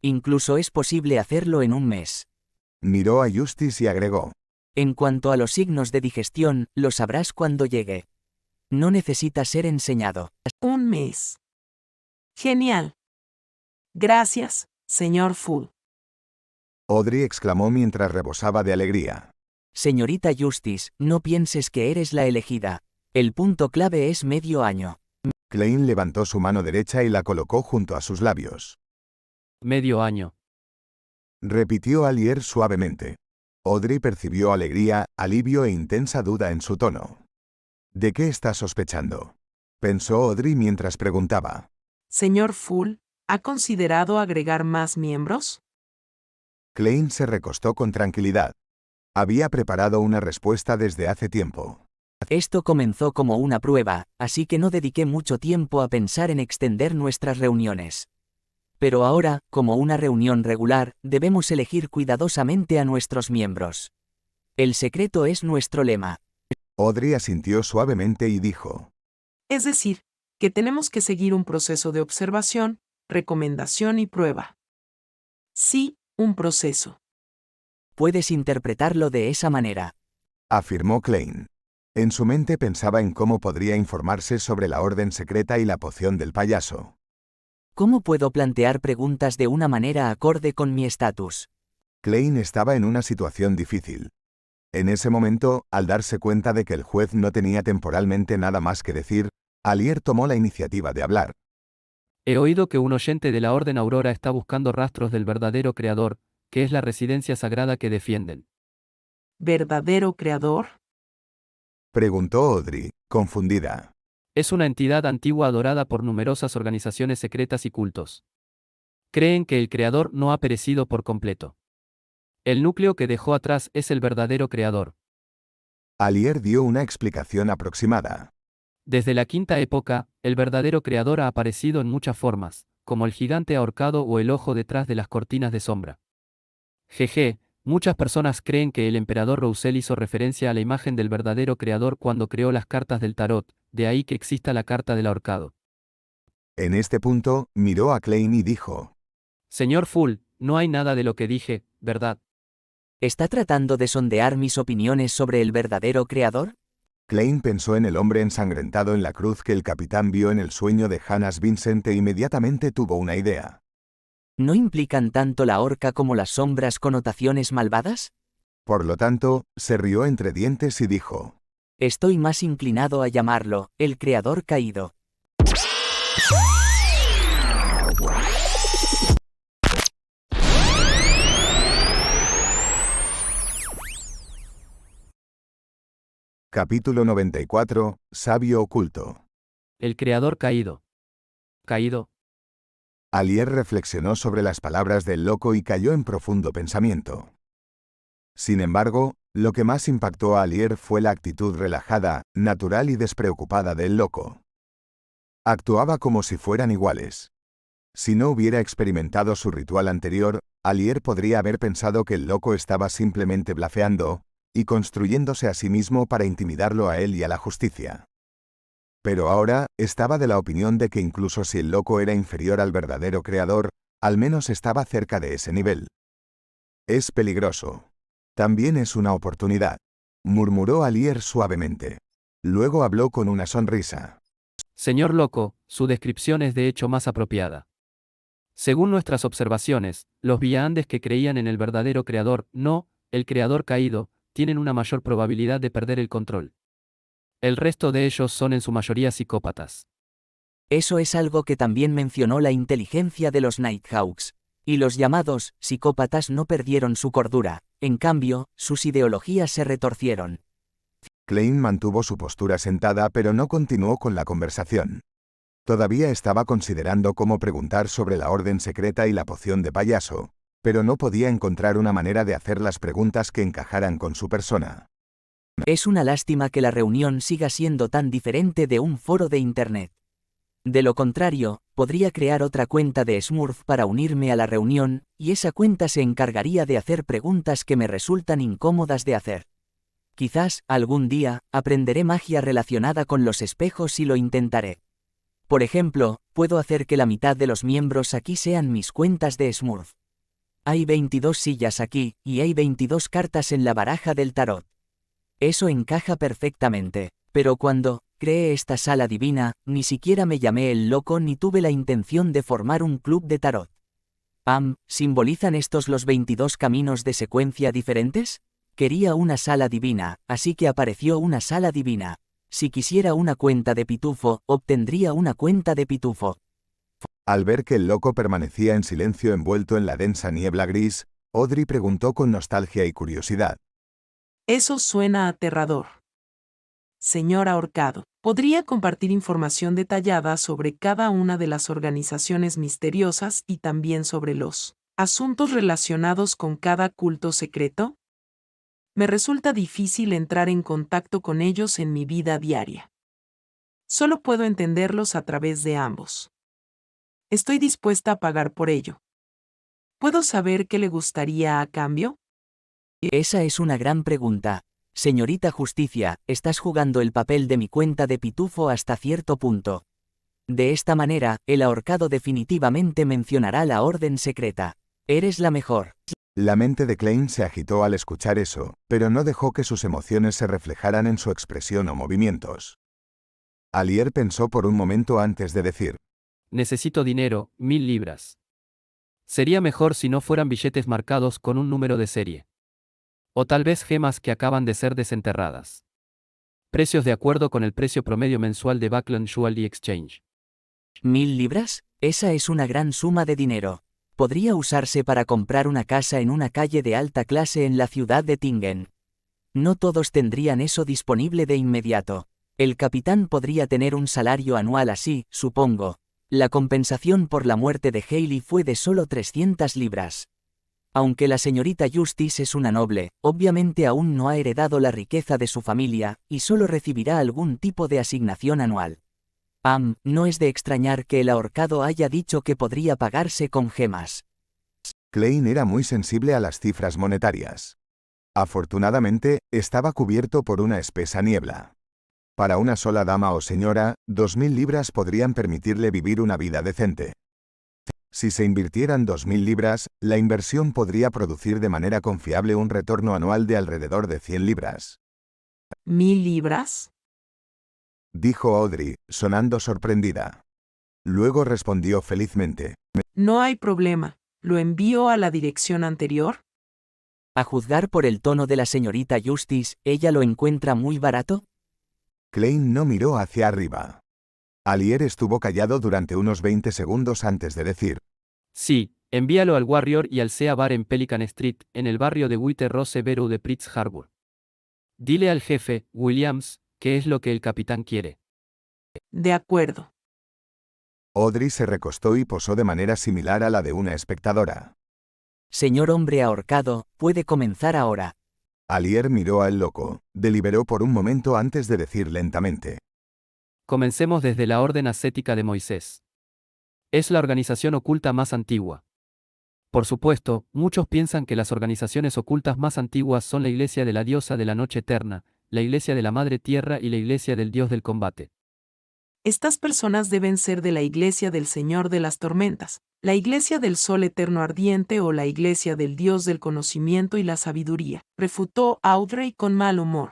Incluso es posible hacerlo en un mes. Miró a Justice y agregó. En cuanto a los signos de digestión, lo sabrás cuando llegue. No necesita ser enseñado. Un mes. Genial. Gracias, señor Full. Audrey exclamó mientras rebosaba de alegría. Señorita Justice, no pienses que eres la elegida. El punto clave es medio año. Klein levantó su mano derecha y la colocó junto a sus labios. Medio año. Repitió Alier suavemente. Audrey percibió alegría, alivio e intensa duda en su tono. ¿De qué está sospechando?, pensó Audrey mientras preguntaba. Señor Full, ¿ha considerado agregar más miembros? Klein se recostó con tranquilidad. Había preparado una respuesta desde hace tiempo. Esto comenzó como una prueba, así que no dediqué mucho tiempo a pensar en extender nuestras reuniones. Pero ahora, como una reunión regular, debemos elegir cuidadosamente a nuestros miembros. El secreto es nuestro lema. Audrey asintió suavemente y dijo. Es decir, que tenemos que seguir un proceso de observación, recomendación y prueba. Sí, un proceso. Puedes interpretarlo de esa manera. Afirmó Klein. En su mente pensaba en cómo podría informarse sobre la orden secreta y la poción del payaso. ¿Cómo puedo plantear preguntas de una manera acorde con mi estatus? Klein estaba en una situación difícil. En ese momento, al darse cuenta de que el juez no tenía temporalmente nada más que decir, Alier tomó la iniciativa de hablar. He oído que un oyente de la Orden Aurora está buscando rastros del verdadero creador, que es la residencia sagrada que defienden. ¿Verdadero creador? Preguntó Audrey, confundida. Es una entidad antigua adorada por numerosas organizaciones secretas y cultos. Creen que el creador no ha perecido por completo. El núcleo que dejó atrás es el verdadero creador. Alier dio una explicación aproximada. Desde la quinta época, el verdadero creador ha aparecido en muchas formas, como el gigante ahorcado o el ojo detrás de las cortinas de sombra. Jeje, muchas personas creen que el emperador Roussel hizo referencia a la imagen del verdadero creador cuando creó las cartas del tarot, de ahí que exista la carta del ahorcado. En este punto, miró a Klein y dijo. Señor Full, no hay nada de lo que dije, ¿verdad? ¿Está tratando de sondear mis opiniones sobre el verdadero creador? Klein pensó en el hombre ensangrentado en la cruz que el capitán vio en el sueño de Hannas Vincent e inmediatamente tuvo una idea. ¿No implican tanto la horca como las sombras connotaciones malvadas? Por lo tanto, se rió entre dientes y dijo. Estoy más inclinado a llamarlo, el creador caído. Capítulo 94, Sabio oculto. El creador caído. ¿Caído? Alier reflexionó sobre las palabras del loco y cayó en profundo pensamiento. Sin embargo, lo que más impactó a Alier fue la actitud relajada, natural y despreocupada del loco. Actuaba como si fueran iguales. Si no hubiera experimentado su ritual anterior, Alier podría haber pensado que el loco estaba simplemente blafeando y construyéndose a sí mismo para intimidarlo a él y a la justicia. Pero ahora, estaba de la opinión de que incluso si el loco era inferior al verdadero creador, al menos estaba cerca de ese nivel. Es peligroso. También es una oportunidad, murmuró Alier suavemente. Luego habló con una sonrisa. Señor loco, su descripción es de hecho más apropiada. Según nuestras observaciones, los villaandes que creían en el verdadero creador, no, el creador caído, tienen una mayor probabilidad de perder el control. El resto de ellos son en su mayoría psicópatas. Eso es algo que también mencionó la inteligencia de los Nighthawks. Y los llamados psicópatas no perdieron su cordura, en cambio, sus ideologías se retorcieron. Klein mantuvo su postura sentada pero no continuó con la conversación. Todavía estaba considerando cómo preguntar sobre la orden secreta y la poción de payaso, pero no podía encontrar una manera de hacer las preguntas que encajaran con su persona. Es una lástima que la reunión siga siendo tan diferente de un foro de Internet. De lo contrario, podría crear otra cuenta de Smurf para unirme a la reunión, y esa cuenta se encargaría de hacer preguntas que me resultan incómodas de hacer. Quizás, algún día, aprenderé magia relacionada con los espejos y lo intentaré. Por ejemplo, puedo hacer que la mitad de los miembros aquí sean mis cuentas de Smurf. Hay 22 sillas aquí, y hay 22 cartas en la baraja del tarot. Eso encaja perfectamente, pero cuando creé esta sala divina, ni siquiera me llamé el loco ni tuve la intención de formar un club de tarot. ¿Simbolizan estos los 22 caminos de secuencia diferentes? Quería una sala divina, así que apareció una sala divina. Si quisiera una cuenta de pitufo, obtendría una cuenta de pitufo. Al ver que el loco permanecía en silencio envuelto en la densa niebla gris, Audrey preguntó con nostalgia y curiosidad. Eso suena aterrador. Señor ahorcado, ¿podría compartir información detallada sobre cada una de las organizaciones misteriosas y también sobre los asuntos relacionados con cada culto secreto? Me resulta difícil entrar en contacto con ellos en mi vida diaria. Solo puedo entenderlos a través de ambos. Estoy dispuesta a pagar por ello. ¿Puedo saber qué le gustaría a cambio? Esa es una gran pregunta. Señorita Justicia, estás jugando el papel de mi cuenta de pitufo hasta cierto punto. De esta manera, el ahorcado definitivamente mencionará la orden secreta. Eres la mejor. La mente de Klein se agitó al escuchar eso, pero no dejó que sus emociones se reflejaran en su expresión o movimientos. Alier pensó por un momento antes de decir. Necesito dinero, 1000 libras. Sería mejor si no fueran billetes marcados con un número de serie. O tal vez gemas que acaban de ser desenterradas. Precios de acuerdo con el precio promedio mensual de Backland Jewelry Exchange. ¿1000 libras? Esa es una gran suma de dinero. Podría usarse para comprar una casa en una calle de alta clase en la ciudad de Tingen. No todos tendrían eso disponible de inmediato. El capitán podría tener un salario anual así, supongo. La compensación por la muerte de Hailey fue de solo 300 libras. Aunque la señorita Justice es una noble, obviamente aún no ha heredado la riqueza de su familia, y solo recibirá algún tipo de asignación anual. No es de extrañar que el ahorcado haya dicho que podría pagarse con gemas. Klein era muy sensible a las cifras monetarias. Afortunadamente, estaba cubierto por una espesa niebla. Para una sola dama o señora, 2000 libras podrían permitirle vivir una vida decente. Si se invirtieran 2000 libras, la inversión podría producir de manera confiable un retorno anual de alrededor de 100 libras. ¿1000 libras? Dijo Audrey, sonando sorprendida. Luego respondió felizmente. No hay problema. ¿Lo envío a la dirección anterior? A juzgar por el tono de la señorita Justice, ¿ella lo encuentra muy barato? Klein no miró hacia arriba. Alier estuvo callado durante unos 20 segundos antes de decir. Sí, envíalo al Warrior y al Sea Bar en Pelican Street, en el barrio de White Rose Borough de Pritz Harbor. Dile al jefe, Williams, qué es lo que el capitán quiere. De acuerdo. Audrey se recostó y posó de manera similar a la de una espectadora. Señor hombre ahorcado, puede comenzar ahora. Alier miró al loco, deliberó por un momento antes de decir lentamente. Comencemos desde la Orden Ascética de Moisés. Es la organización oculta más antigua. Por supuesto, muchos piensan que las organizaciones ocultas más antiguas son la Iglesia de la Diosa de la Noche Eterna, la Iglesia de la Madre Tierra y la Iglesia del Dios del Combate. Estas personas deben ser de la Iglesia del Señor de las Tormentas, la Iglesia del Sol Eterno Ardiente o la Iglesia del Dios del Conocimiento y la Sabiduría, refutó Audrey con mal humor.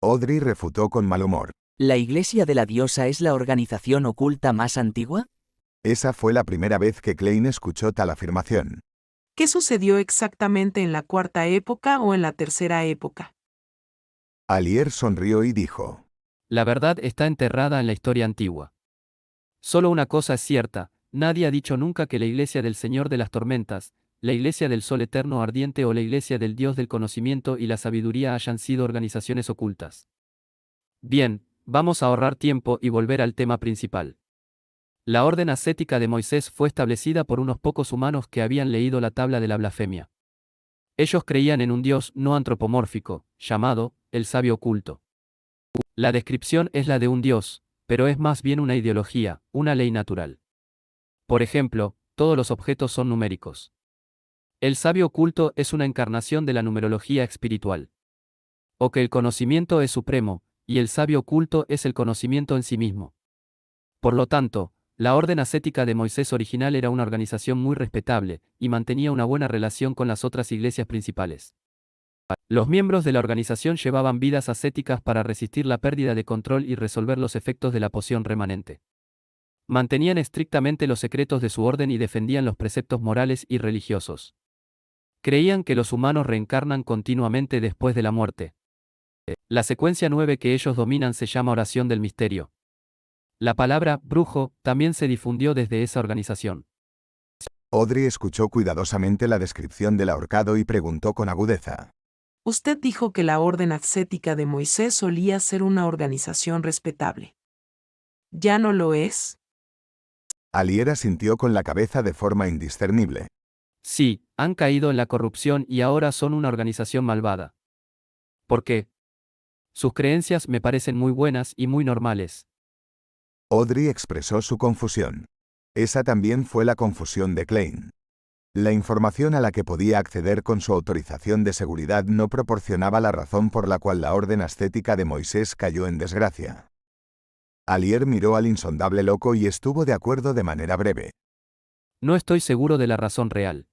Audrey refutó con mal humor. ¿La Iglesia de la Diosa es la organización oculta más antigua? Esa fue la primera vez que Klein escuchó tal afirmación. ¿Qué sucedió exactamente en la cuarta época o en la tercera época? Alier sonrió y dijo. La verdad está enterrada en la historia antigua. Solo una cosa es cierta, nadie ha dicho nunca que la Iglesia del Señor de las Tormentas, la Iglesia del Sol Eterno Ardiente o la Iglesia del Dios del Conocimiento y la Sabiduría hayan sido organizaciones ocultas. Bien, vamos a ahorrar tiempo y volver al tema principal. La orden ascética de Moisés fue establecida por unos pocos humanos que habían leído la tabla de la blasfemia. Ellos creían en un Dios no antropomórfico, llamado el sabio oculto. La descripción es la de un Dios, pero es más bien una ideología, una ley natural. Por ejemplo, todos los objetos son numéricos. El sabio oculto es una encarnación de la numerología espiritual. O que el conocimiento es supremo, y el sabio oculto es el conocimiento en sí mismo. Por lo tanto, la orden ascética de Moisés original era una organización muy respetable, y mantenía una buena relación con las otras iglesias principales. Los miembros de la organización llevaban vidas ascéticas para resistir la pérdida de control y resolver los efectos de la poción remanente. Mantenían estrictamente los secretos de su orden y defendían los preceptos morales y religiosos. Creían que los humanos reencarnan continuamente después de la muerte. La secuencia 9 que ellos dominan se llama oración del misterio. La palabra brujo también se difundió desde esa organización. Audrey escuchó cuidadosamente la descripción del ahorcado y preguntó con agudeza. Usted dijo que la orden ascética de Moisés solía ser una organización respetable. ¿Ya no lo es? Alier asintió con la cabeza de forma indiscernible. Sí, han caído en la corrupción y ahora son una organización malvada. ¿Por qué? Sus creencias me parecen muy buenas y muy normales. Audrey expresó su confusión. Esa también fue la confusión de Klein. La información a la que podía acceder con su autorización de seguridad no proporcionaba la razón por la cual la orden ascética de Moisés cayó en desgracia. Alier miró al insondable loco y estuvo de acuerdo de manera breve. No estoy seguro de la razón real.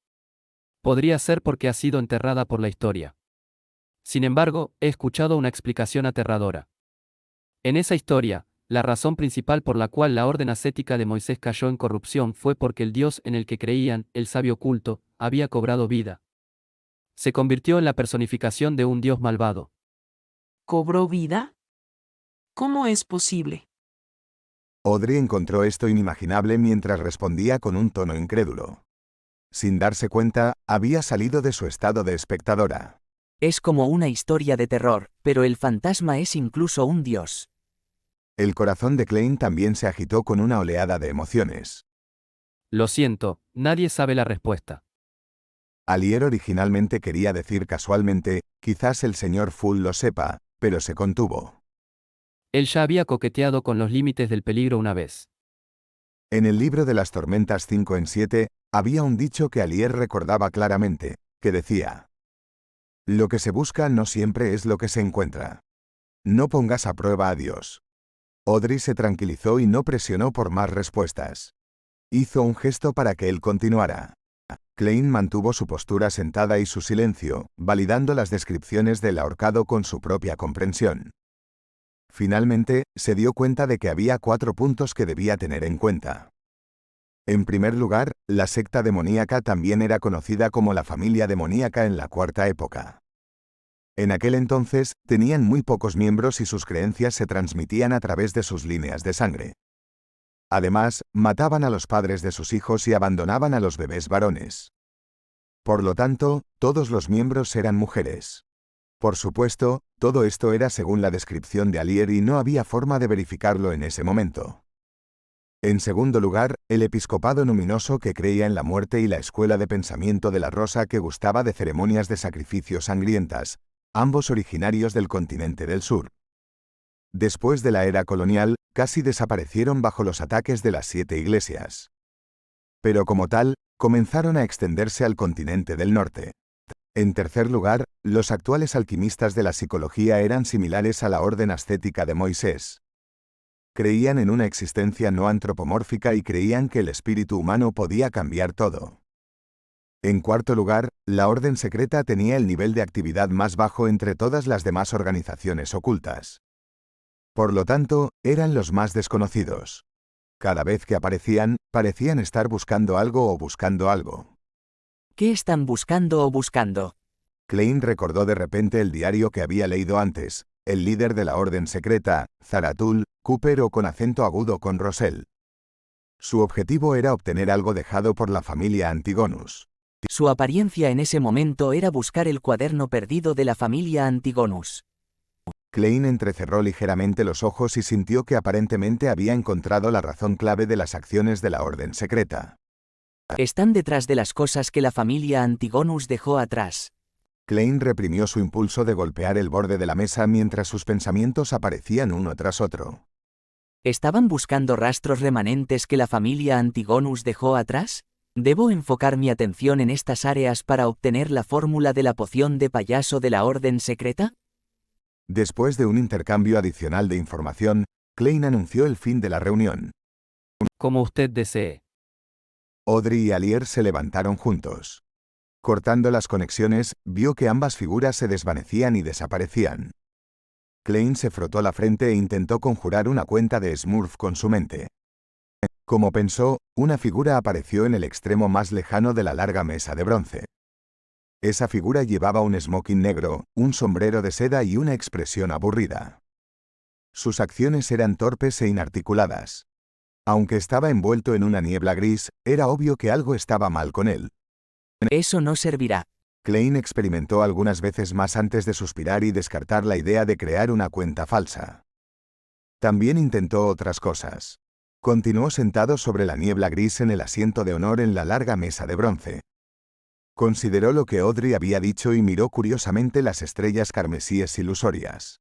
Podría ser porque ha sido enterrada por la historia. Sin embargo, he escuchado una explicación aterradora. En esa historia, la razón principal por la cual la orden ascética de Moisés cayó en corrupción fue porque el Dios en el que creían, el sabio oculto, había cobrado vida. Se convirtió en la personificación de un Dios malvado. ¿Cobró vida? ¿Cómo es posible? Audrey encontró esto inimaginable mientras respondía con un tono incrédulo. Sin darse cuenta, había salido de su estado de espectadora. Es como una historia de terror, pero el fantasma es incluso un dios. El corazón de Klein también se agitó con una oleada de emociones. Lo siento, nadie sabe la respuesta. Alier originalmente quería decir casualmente, quizás el señor Full lo sepa, pero se contuvo. Él ya había coqueteado con los límites del peligro una vez. En el libro de las tormentas 5 en 7, había un dicho que Alier recordaba claramente, que decía: lo que se busca no siempre es lo que se encuentra. No pongas a prueba a Dios. Audrey se tranquilizó y no presionó por más respuestas. Hizo un gesto para que él continuara. Klein mantuvo su postura sentada y su silencio, validando las descripciones del ahorcado con su propia comprensión. Finalmente, se dio cuenta de que había 4 puntos que debía tener en cuenta. En primer lugar, la secta demoníaca también era conocida como la familia demoníaca en la Cuarta Época. En aquel entonces, tenían muy pocos miembros y sus creencias se transmitían a través de sus líneas de sangre. Además, mataban a los padres de sus hijos y abandonaban a los bebés varones. Por lo tanto, todos los miembros eran mujeres. Por supuesto, todo esto era según la descripción de Alier y no había forma de verificarlo en ese momento. En segundo lugar, el episcopado luminoso que creía en la muerte y la escuela de pensamiento de la Rosa que gustaba de ceremonias de sacrificio sangrientas, ambos originarios del continente del sur. Después de la era colonial, casi desaparecieron bajo los ataques de las 7 iglesias. Pero como tal, comenzaron a extenderse al continente del norte. En tercer lugar, los actuales alquimistas de la psicología eran similares a la orden ascética de Moisés. Creían en una existencia no antropomórfica y creían que el espíritu humano podía cambiar todo. En cuarto lugar, la orden secreta tenía el nivel de actividad más bajo entre todas las demás organizaciones ocultas. Por lo tanto, eran los más desconocidos. Cada vez que aparecían, parecían estar buscando algo o buscando algo. ¿Qué están buscando o buscando? Klein recordó de repente el diario que había leído antes, el líder de la orden secreta, Zaratul, Cooper o con acento agudo con Rosell. Su objetivo era obtener algo dejado por la familia Antigonus. Su apariencia en ese momento era buscar el cuaderno perdido de la familia Antigonus. Klein entrecerró ligeramente los ojos y sintió que aparentemente había encontrado la razón clave de las acciones de la orden secreta. Están detrás de las cosas que la familia Antigonus dejó atrás. Klein reprimió su impulso de golpear el borde de la mesa mientras sus pensamientos aparecían uno tras otro. ¿Estaban buscando rastros remanentes que la familia Antigonus dejó atrás? ¿Debo enfocar mi atención en estas áreas para obtener la fórmula de la poción de payaso de la Orden Secreta? Después de un intercambio adicional de información, Klein anunció el fin de la reunión. Como usted desee. Audrey y Alier se levantaron juntos. Cortando las conexiones, vio que ambas figuras se desvanecían y desaparecían. Klein se frotó la frente e intentó conjurar una cuenta de Smurf con su mente. Como pensó, una figura apareció en el extremo más lejano de la larga mesa de bronce. Esa figura llevaba un smoking negro, un sombrero de seda y una expresión aburrida. Sus acciones eran torpes e inarticuladas. Aunque estaba envuelto en una niebla gris, era obvio que algo estaba mal con él. Eso no servirá. Klein experimentó algunas veces más antes de suspirar y descartar la idea de crear una cuenta falsa. También intentó otras cosas. Continuó sentado sobre la niebla gris en el asiento de honor en la larga mesa de bronce. Consideró lo que Audrey había dicho y miró curiosamente las estrellas carmesíes ilusorias.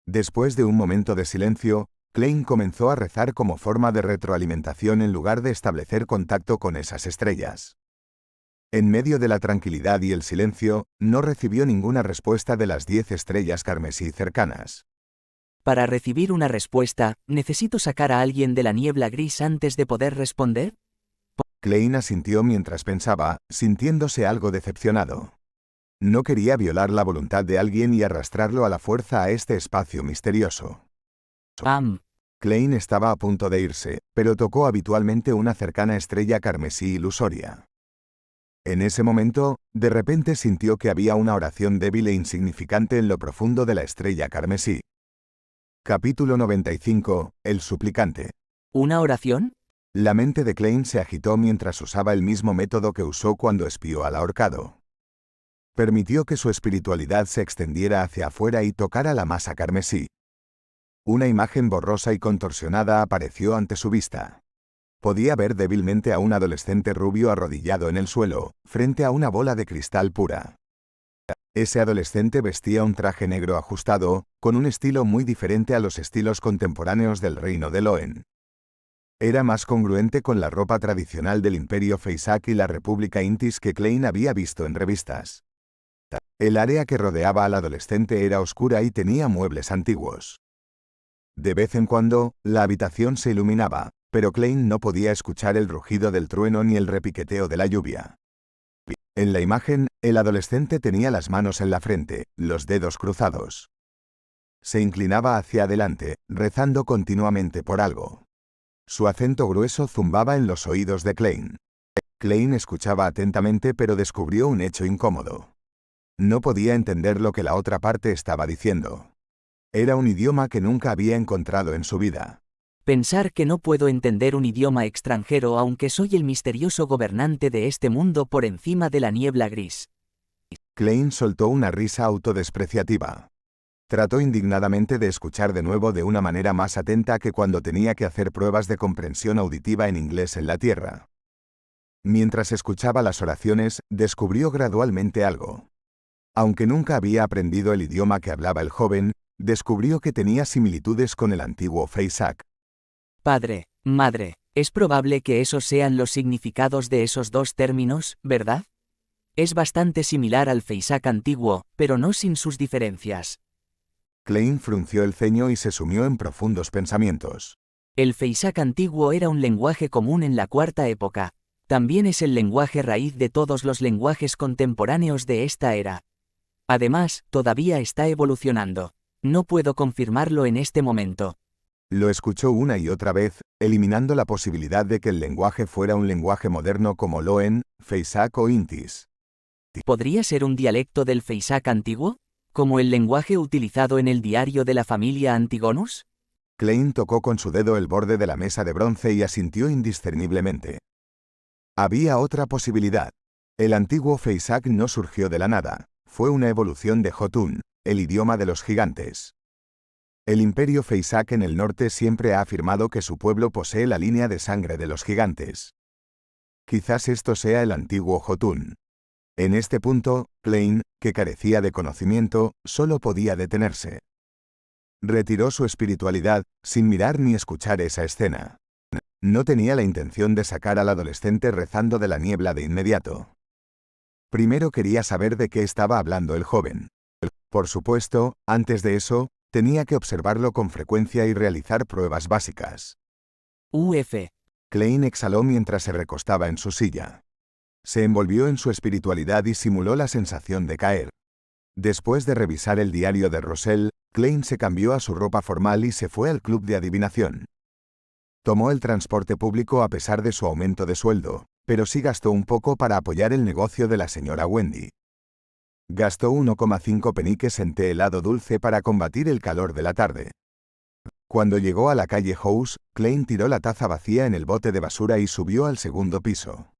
Después de un momento de silencio, Klein comenzó a rezar como forma de retroalimentación en lugar de establecer contacto con esas estrellas. En medio de la tranquilidad y el silencio, no recibió ninguna respuesta de las 10 estrellas carmesí cercanas. Para recibir una respuesta, ¿necesito sacar a alguien de la niebla gris antes de poder responder? Klein asintió mientras pensaba, sintiéndose algo decepcionado. No quería violar la voluntad de alguien y arrastrarlo a la fuerza a este espacio misterioso. Klein estaba a punto de irse, pero tocó habitualmente una cercana estrella carmesí ilusoria. En ese momento, de repente sintió que había una oración débil e insignificante en lo profundo de la estrella carmesí. Capítulo 95. El suplicante. ¿Una oración? La mente de Klein se agitó mientras usaba el mismo método que usó cuando espió al ahorcado. Permitió que su espiritualidad se extendiera hacia afuera y tocara la masa carmesí. Una imagen borrosa y contorsionada apareció ante su vista. Podía ver débilmente a un adolescente rubio arrodillado en el suelo, frente a una bola de cristal pura. Ese adolescente vestía un traje negro ajustado, con un estilo muy diferente a los estilos contemporáneos del reino de Loen. Era más congruente con la ropa tradicional del Imperio Feysak y la República Intis que Klein había visto en revistas. El área que rodeaba al adolescente era oscura y tenía muebles antiguos. De vez en cuando, la habitación se iluminaba, pero Klein no podía escuchar el rugido del trueno ni el repiqueteo de la lluvia. En la imagen, el adolescente tenía las manos en la frente, los dedos cruzados. Se inclinaba hacia adelante, rezando continuamente por algo. Su acento grueso zumbaba en los oídos de Klein. Klein escuchaba atentamente pero descubrió un hecho incómodo. No podía entender lo que la otra parte estaba diciendo. Era un idioma que nunca había encontrado en su vida. Pensar que no puedo entender un idioma extranjero aunque soy el misterioso gobernante de este mundo por encima de la niebla gris. Klein soltó una risa autodespreciativa. Trató indignadamente de escuchar de nuevo de una manera más atenta que cuando tenía que hacer pruebas de comprensión auditiva en inglés en la Tierra. Mientras escuchaba las oraciones, descubrió gradualmente algo. Aunque nunca había aprendido el idioma que hablaba el joven, descubrió que tenía similitudes con el antiguo Feysak. Padre, madre, es probable que esos sean los significados de esos dos términos, ¿verdad? Es bastante similar al Feysak antiguo, pero no sin sus diferencias. Klein frunció el ceño y se sumió en profundos pensamientos. El Feysak antiguo era un lenguaje común en la Cuarta Época. También es el lenguaje raíz de todos los lenguajes contemporáneos de esta era. Además, todavía está evolucionando. No puedo confirmarlo en este momento. Lo escuchó una y otra vez, eliminando la posibilidad de que el lenguaje fuera un lenguaje moderno como Loen, Feysak o Intis. ¿Podría ser un dialecto del Feysak antiguo? ¿Como el lenguaje utilizado en el diario de la familia Antigonus? Klein tocó con su dedo el borde de la mesa de bronce y asintió indiscerniblemente. Había otra posibilidad. El antiguo Feysak no surgió de la nada, fue una evolución de Jotun, el idioma de los gigantes. El imperio Feysak en el norte siempre ha afirmado que su pueblo posee la línea de sangre de los gigantes. Quizás esto sea el antiguo Jotun. En este punto, Klein, que carecía de conocimiento, solo podía detenerse. Retiró su espiritualidad, sin mirar ni escuchar esa escena. No tenía la intención de sacar al adolescente rezando de la niebla de inmediato. Primero quería saber de qué estaba hablando el joven. Por supuesto, antes de eso, tenía que observarlo con frecuencia y realizar pruebas básicas. Uf. Klein exhaló mientras se recostaba en su silla. Se envolvió en su espiritualidad y simuló la sensación de caer. Después de revisar el diario de Roselle, Klein se cambió a su ropa formal y se fue al club de adivinación. Tomó el transporte público a pesar de su aumento de sueldo, pero sí gastó un poco para apoyar el negocio de la señora Wendy. Gastó 1,5 peniques en té helado dulce para combatir el calor de la tarde. Cuando llegó a la calle House, Klein tiró la taza vacía en el bote de basura y subió al segundo piso.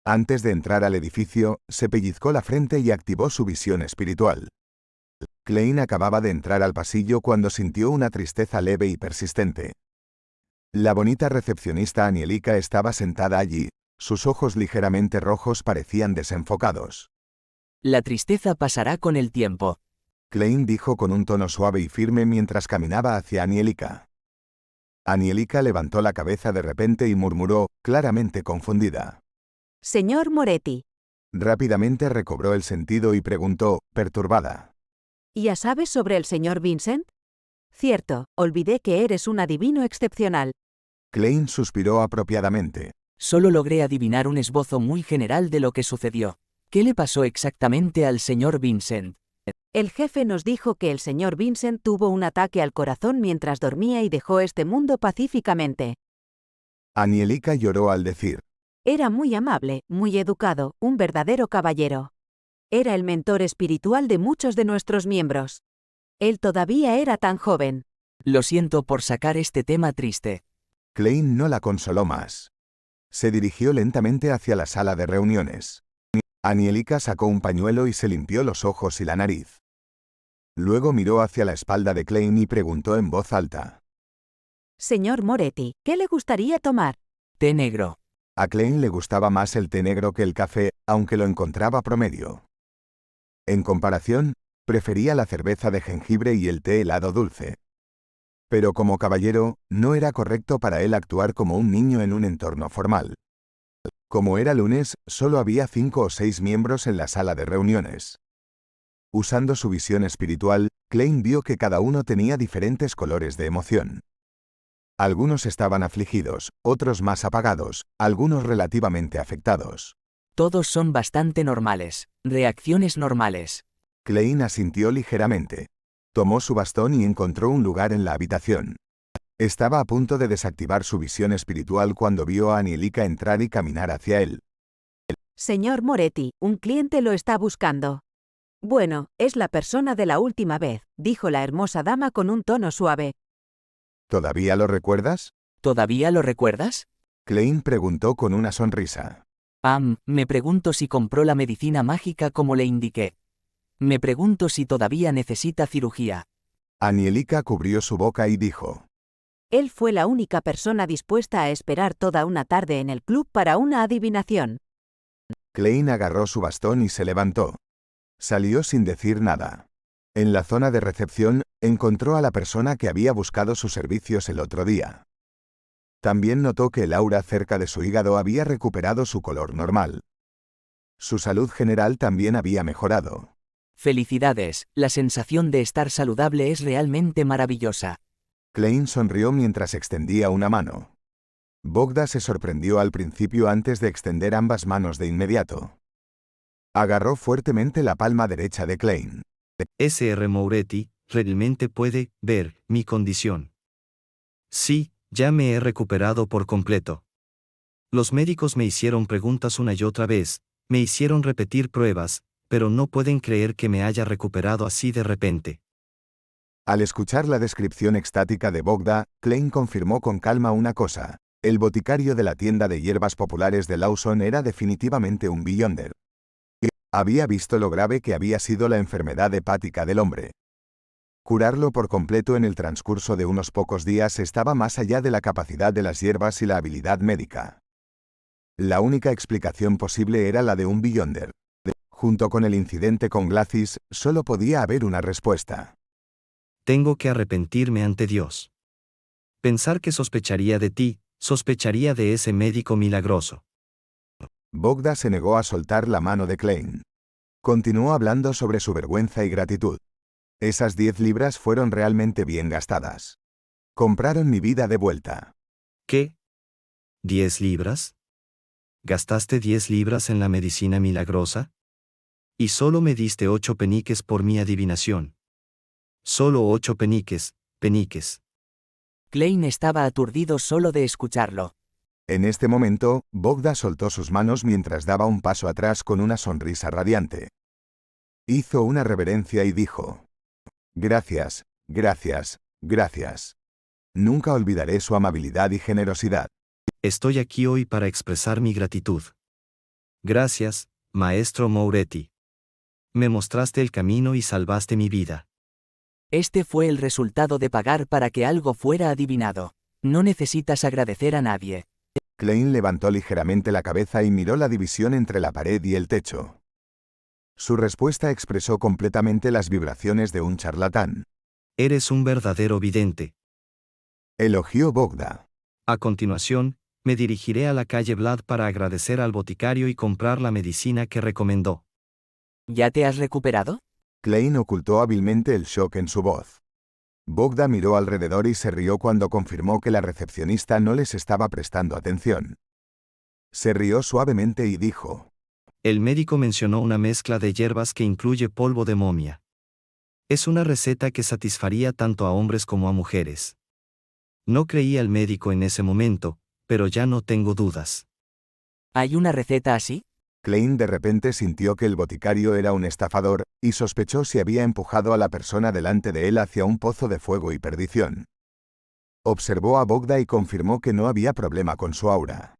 Antes de entrar al edificio, se pellizcó la frente y activó su visión espiritual. Klein acababa de entrar al pasillo cuando sintió una tristeza leve y persistente. La bonita recepcionista Anielika estaba sentada allí, sus ojos ligeramente rojos parecían desenfocados. La tristeza pasará con el tiempo. Klein dijo con un tono suave y firme mientras caminaba hacia Anielika. Anielika levantó la cabeza de repente y murmuró, claramente confundida. Señor Moretti, Rápidamente recobró el sentido y preguntó, perturbada. ¿ya sabes sobre el señor Vincent? Cierto, olvidé que eres un adivino excepcional. Klein suspiró apropiadamente. Solo logré adivinar un esbozo muy general de lo que sucedió. ¿Qué le pasó exactamente al señor Vincent? El jefe nos dijo que el señor Vincent tuvo un ataque al corazón mientras dormía y dejó este mundo pacíficamente. Anielika lloró al decir. Era muy amable, muy educado, un verdadero caballero. Era el mentor espiritual de muchos de nuestros miembros. Él todavía era tan joven. Lo siento por sacar este tema triste. Klein no la consoló más. Se dirigió lentamente hacia la sala de reuniones. Anielika sacó un pañuelo y se limpió los ojos y la nariz. Luego miró hacia la espalda de Klein y preguntó en voz alta. Señor Moretti, ¿qué le gustaría tomar? Té negro. A Klein le gustaba más el té negro que el café, aunque lo encontraba promedio. En comparación, prefería la cerveza de jengibre y el té helado dulce. Pero como caballero, no era correcto para él actuar como un niño en un entorno formal. Como era lunes, solo había 5 o 6 miembros en la sala de reuniones. Usando su visión espiritual, Klein vio que cada uno tenía diferentes colores de emoción. Algunos estaban afligidos, otros más apagados, algunos relativamente afectados. Todos son bastante normales. Reacciones normales. Klein asintió ligeramente. Tomó su bastón y encontró un lugar en la habitación. Estaba a punto de desactivar su visión espiritual cuando vio a Anielika entrar y caminar hacia él. Señor Moretti, un cliente lo está buscando. Bueno, es la persona de la última vez, dijo la hermosa dama con un tono suave. ¿Todavía lo recuerdas? ¿Todavía lo recuerdas? Klein preguntó con una sonrisa. Me pregunto si compró la medicina mágica como le indiqué. Me pregunto si todavía necesita cirugía. Anielika cubrió su boca y dijo. Él fue la única persona dispuesta a esperar toda una tarde en el club para una adivinación. Klein agarró su bastón y se levantó. Salió sin decir nada. En la zona de recepción, encontró a la persona que había buscado sus servicios el otro día. También notó que el aura cerca de su hígado había recuperado su color normal. Su salud general también había mejorado. Felicidades, la sensación de estar saludable es realmente maravillosa. Klein sonrió mientras extendía una mano. Bogda se sorprendió al principio antes de extender ambas manos de inmediato. Agarró fuertemente la palma derecha de Klein. Sr. Moretti, ¿realmente puede ver mi condición? Sí, ya me he recuperado por completo. Los médicos me hicieron preguntas una y otra vez, me hicieron repetir pruebas, pero no pueden creer que me haya recuperado así de repente. Al escuchar la descripción extática de Bogda, Klein confirmó con calma una cosa. El boticario de la tienda de hierbas populares de Lawson era definitivamente un Beyonder. Había visto lo grave que había sido la enfermedad hepática del hombre. Curarlo por completo en el transcurso de unos pocos días estaba más allá de la capacidad de las hierbas y la habilidad médica. La única explicación posible era la de un Beyonder. Junto con el incidente con Glacis, solo podía haber una respuesta. Tengo que arrepentirme ante Dios. Pensar que sospecharía de ti, sospecharía de ese médico milagroso. Bogda se negó a soltar la mano de Klein. Continuó hablando sobre su vergüenza y gratitud. Esas 10 libras fueron realmente bien gastadas. Compraron mi vida de vuelta. ¿Qué? ¿10 libras? ¿Gastaste 10 libras en la medicina milagrosa? Y solo me diste 8 peniques por mi adivinación. Solo 8 peniques. Klein estaba aturdido solo de escucharlo. En este momento, Bogda soltó sus manos mientras daba un paso atrás con una sonrisa radiante. Hizo una reverencia y dijo: Gracias, gracias, gracias. Nunca olvidaré su amabilidad y generosidad. Estoy aquí hoy para expresar mi gratitud. Gracias, Maestro Moretti. Me mostraste el camino y salvaste mi vida. Este fue el resultado de pagar para que algo fuera adivinado. No necesitas agradecer a nadie. Klein levantó ligeramente la cabeza y miró la división entre la pared y el techo. Su respuesta expresó completamente las vibraciones de un charlatán. Eres un verdadero vidente. Elogió Bogda. A continuación, me dirigiré a la calle Vlad para agradecer al boticario y comprar la medicina que recomendó. ¿Ya te has recuperado? Klein ocultó hábilmente el shock en su voz. Bogda miró alrededor y se rió cuando confirmó que la recepcionista no les estaba prestando atención. Se rió suavemente y dijo: El médico mencionó una mezcla de hierbas que incluye polvo de momia. Es una receta que satisfaría tanto a hombres como a mujeres. No creía el médico en ese momento, pero ya no tengo dudas. ¿Hay una receta así? Klein de repente sintió que el boticario era un estafador, y sospechó si había empujado a la persona delante de él hacia un pozo de fuego y perdición. Observó a Bogda y confirmó que no había problema con su aura.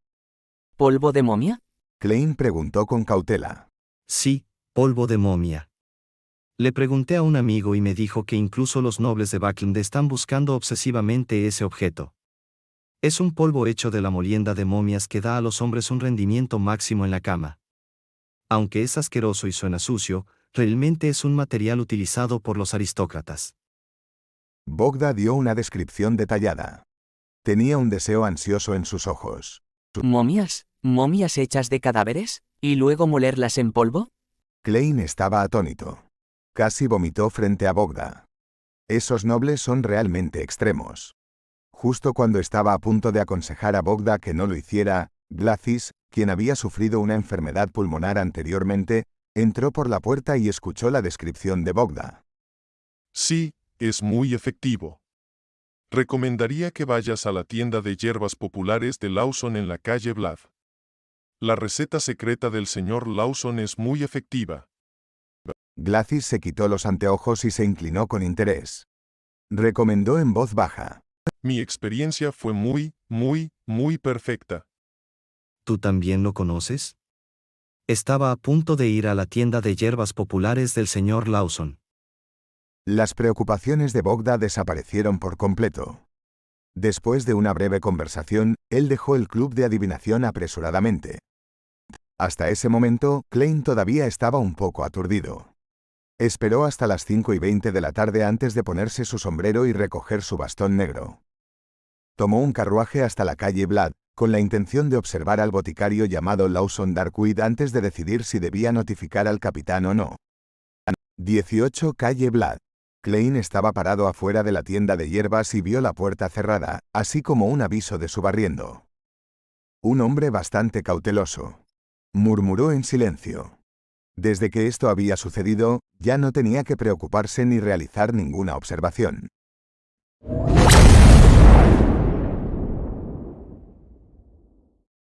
¿Polvo de momia? Klein preguntó con cautela. Sí, polvo de momia. Le pregunté a un amigo y me dijo que incluso los nobles de Buckland están buscando obsesivamente ese objeto. Es un polvo hecho de la molienda de momias que da a los hombres un rendimiento máximo en la cama. Aunque es asqueroso y suena sucio, realmente es un material utilizado por los aristócratas. Bogda dio una descripción detallada. Tenía un deseo ansioso en sus ojos. ¿Momias? ¿Momias hechas de cadáveres? ¿Y luego molerlas en polvo? Klein estaba atónito. Casi vomitó frente a Bogda. Esos nobles son realmente extremos. Justo cuando estaba a punto de aconsejar a Bogda que no lo hiciera, Glacis, quien había sufrido una enfermedad pulmonar anteriormente, entró por la puerta y escuchó la descripción de Bogda. Sí, es muy efectivo. Recomendaría que vayas a la tienda de hierbas populares de Lawson en la calle Vlad. La receta secreta del señor Lawson es muy efectiva. Glacis se quitó los anteojos y se inclinó con interés. Recomendó en voz baja. Mi experiencia fue muy perfecta. ¿Tú también lo conoces? Estaba a punto de ir a la tienda de hierbas populares del señor Lawson. Las preocupaciones de Bogda desaparecieron por completo. Después de una breve conversación, él dejó el club de adivinación apresuradamente. Hasta ese momento, Klein todavía estaba un poco aturdido. Esperó hasta las 5:20 de la tarde antes de ponerse su sombrero y recoger su bastón negro. Tomó un carruaje hasta la calle Vlad, con la intención de observar al boticario llamado Lawson Darkwood antes de decidir si debía notificar al capitán o no. 18 calle Vlad. Klein estaba parado afuera de la tienda de hierbas y vio la puerta cerrada, así como un aviso de su barriendo. Un hombre bastante cauteloso. Murmuró en silencio. Desde que esto había sucedido, ya no tenía que preocuparse ni realizar ninguna observación.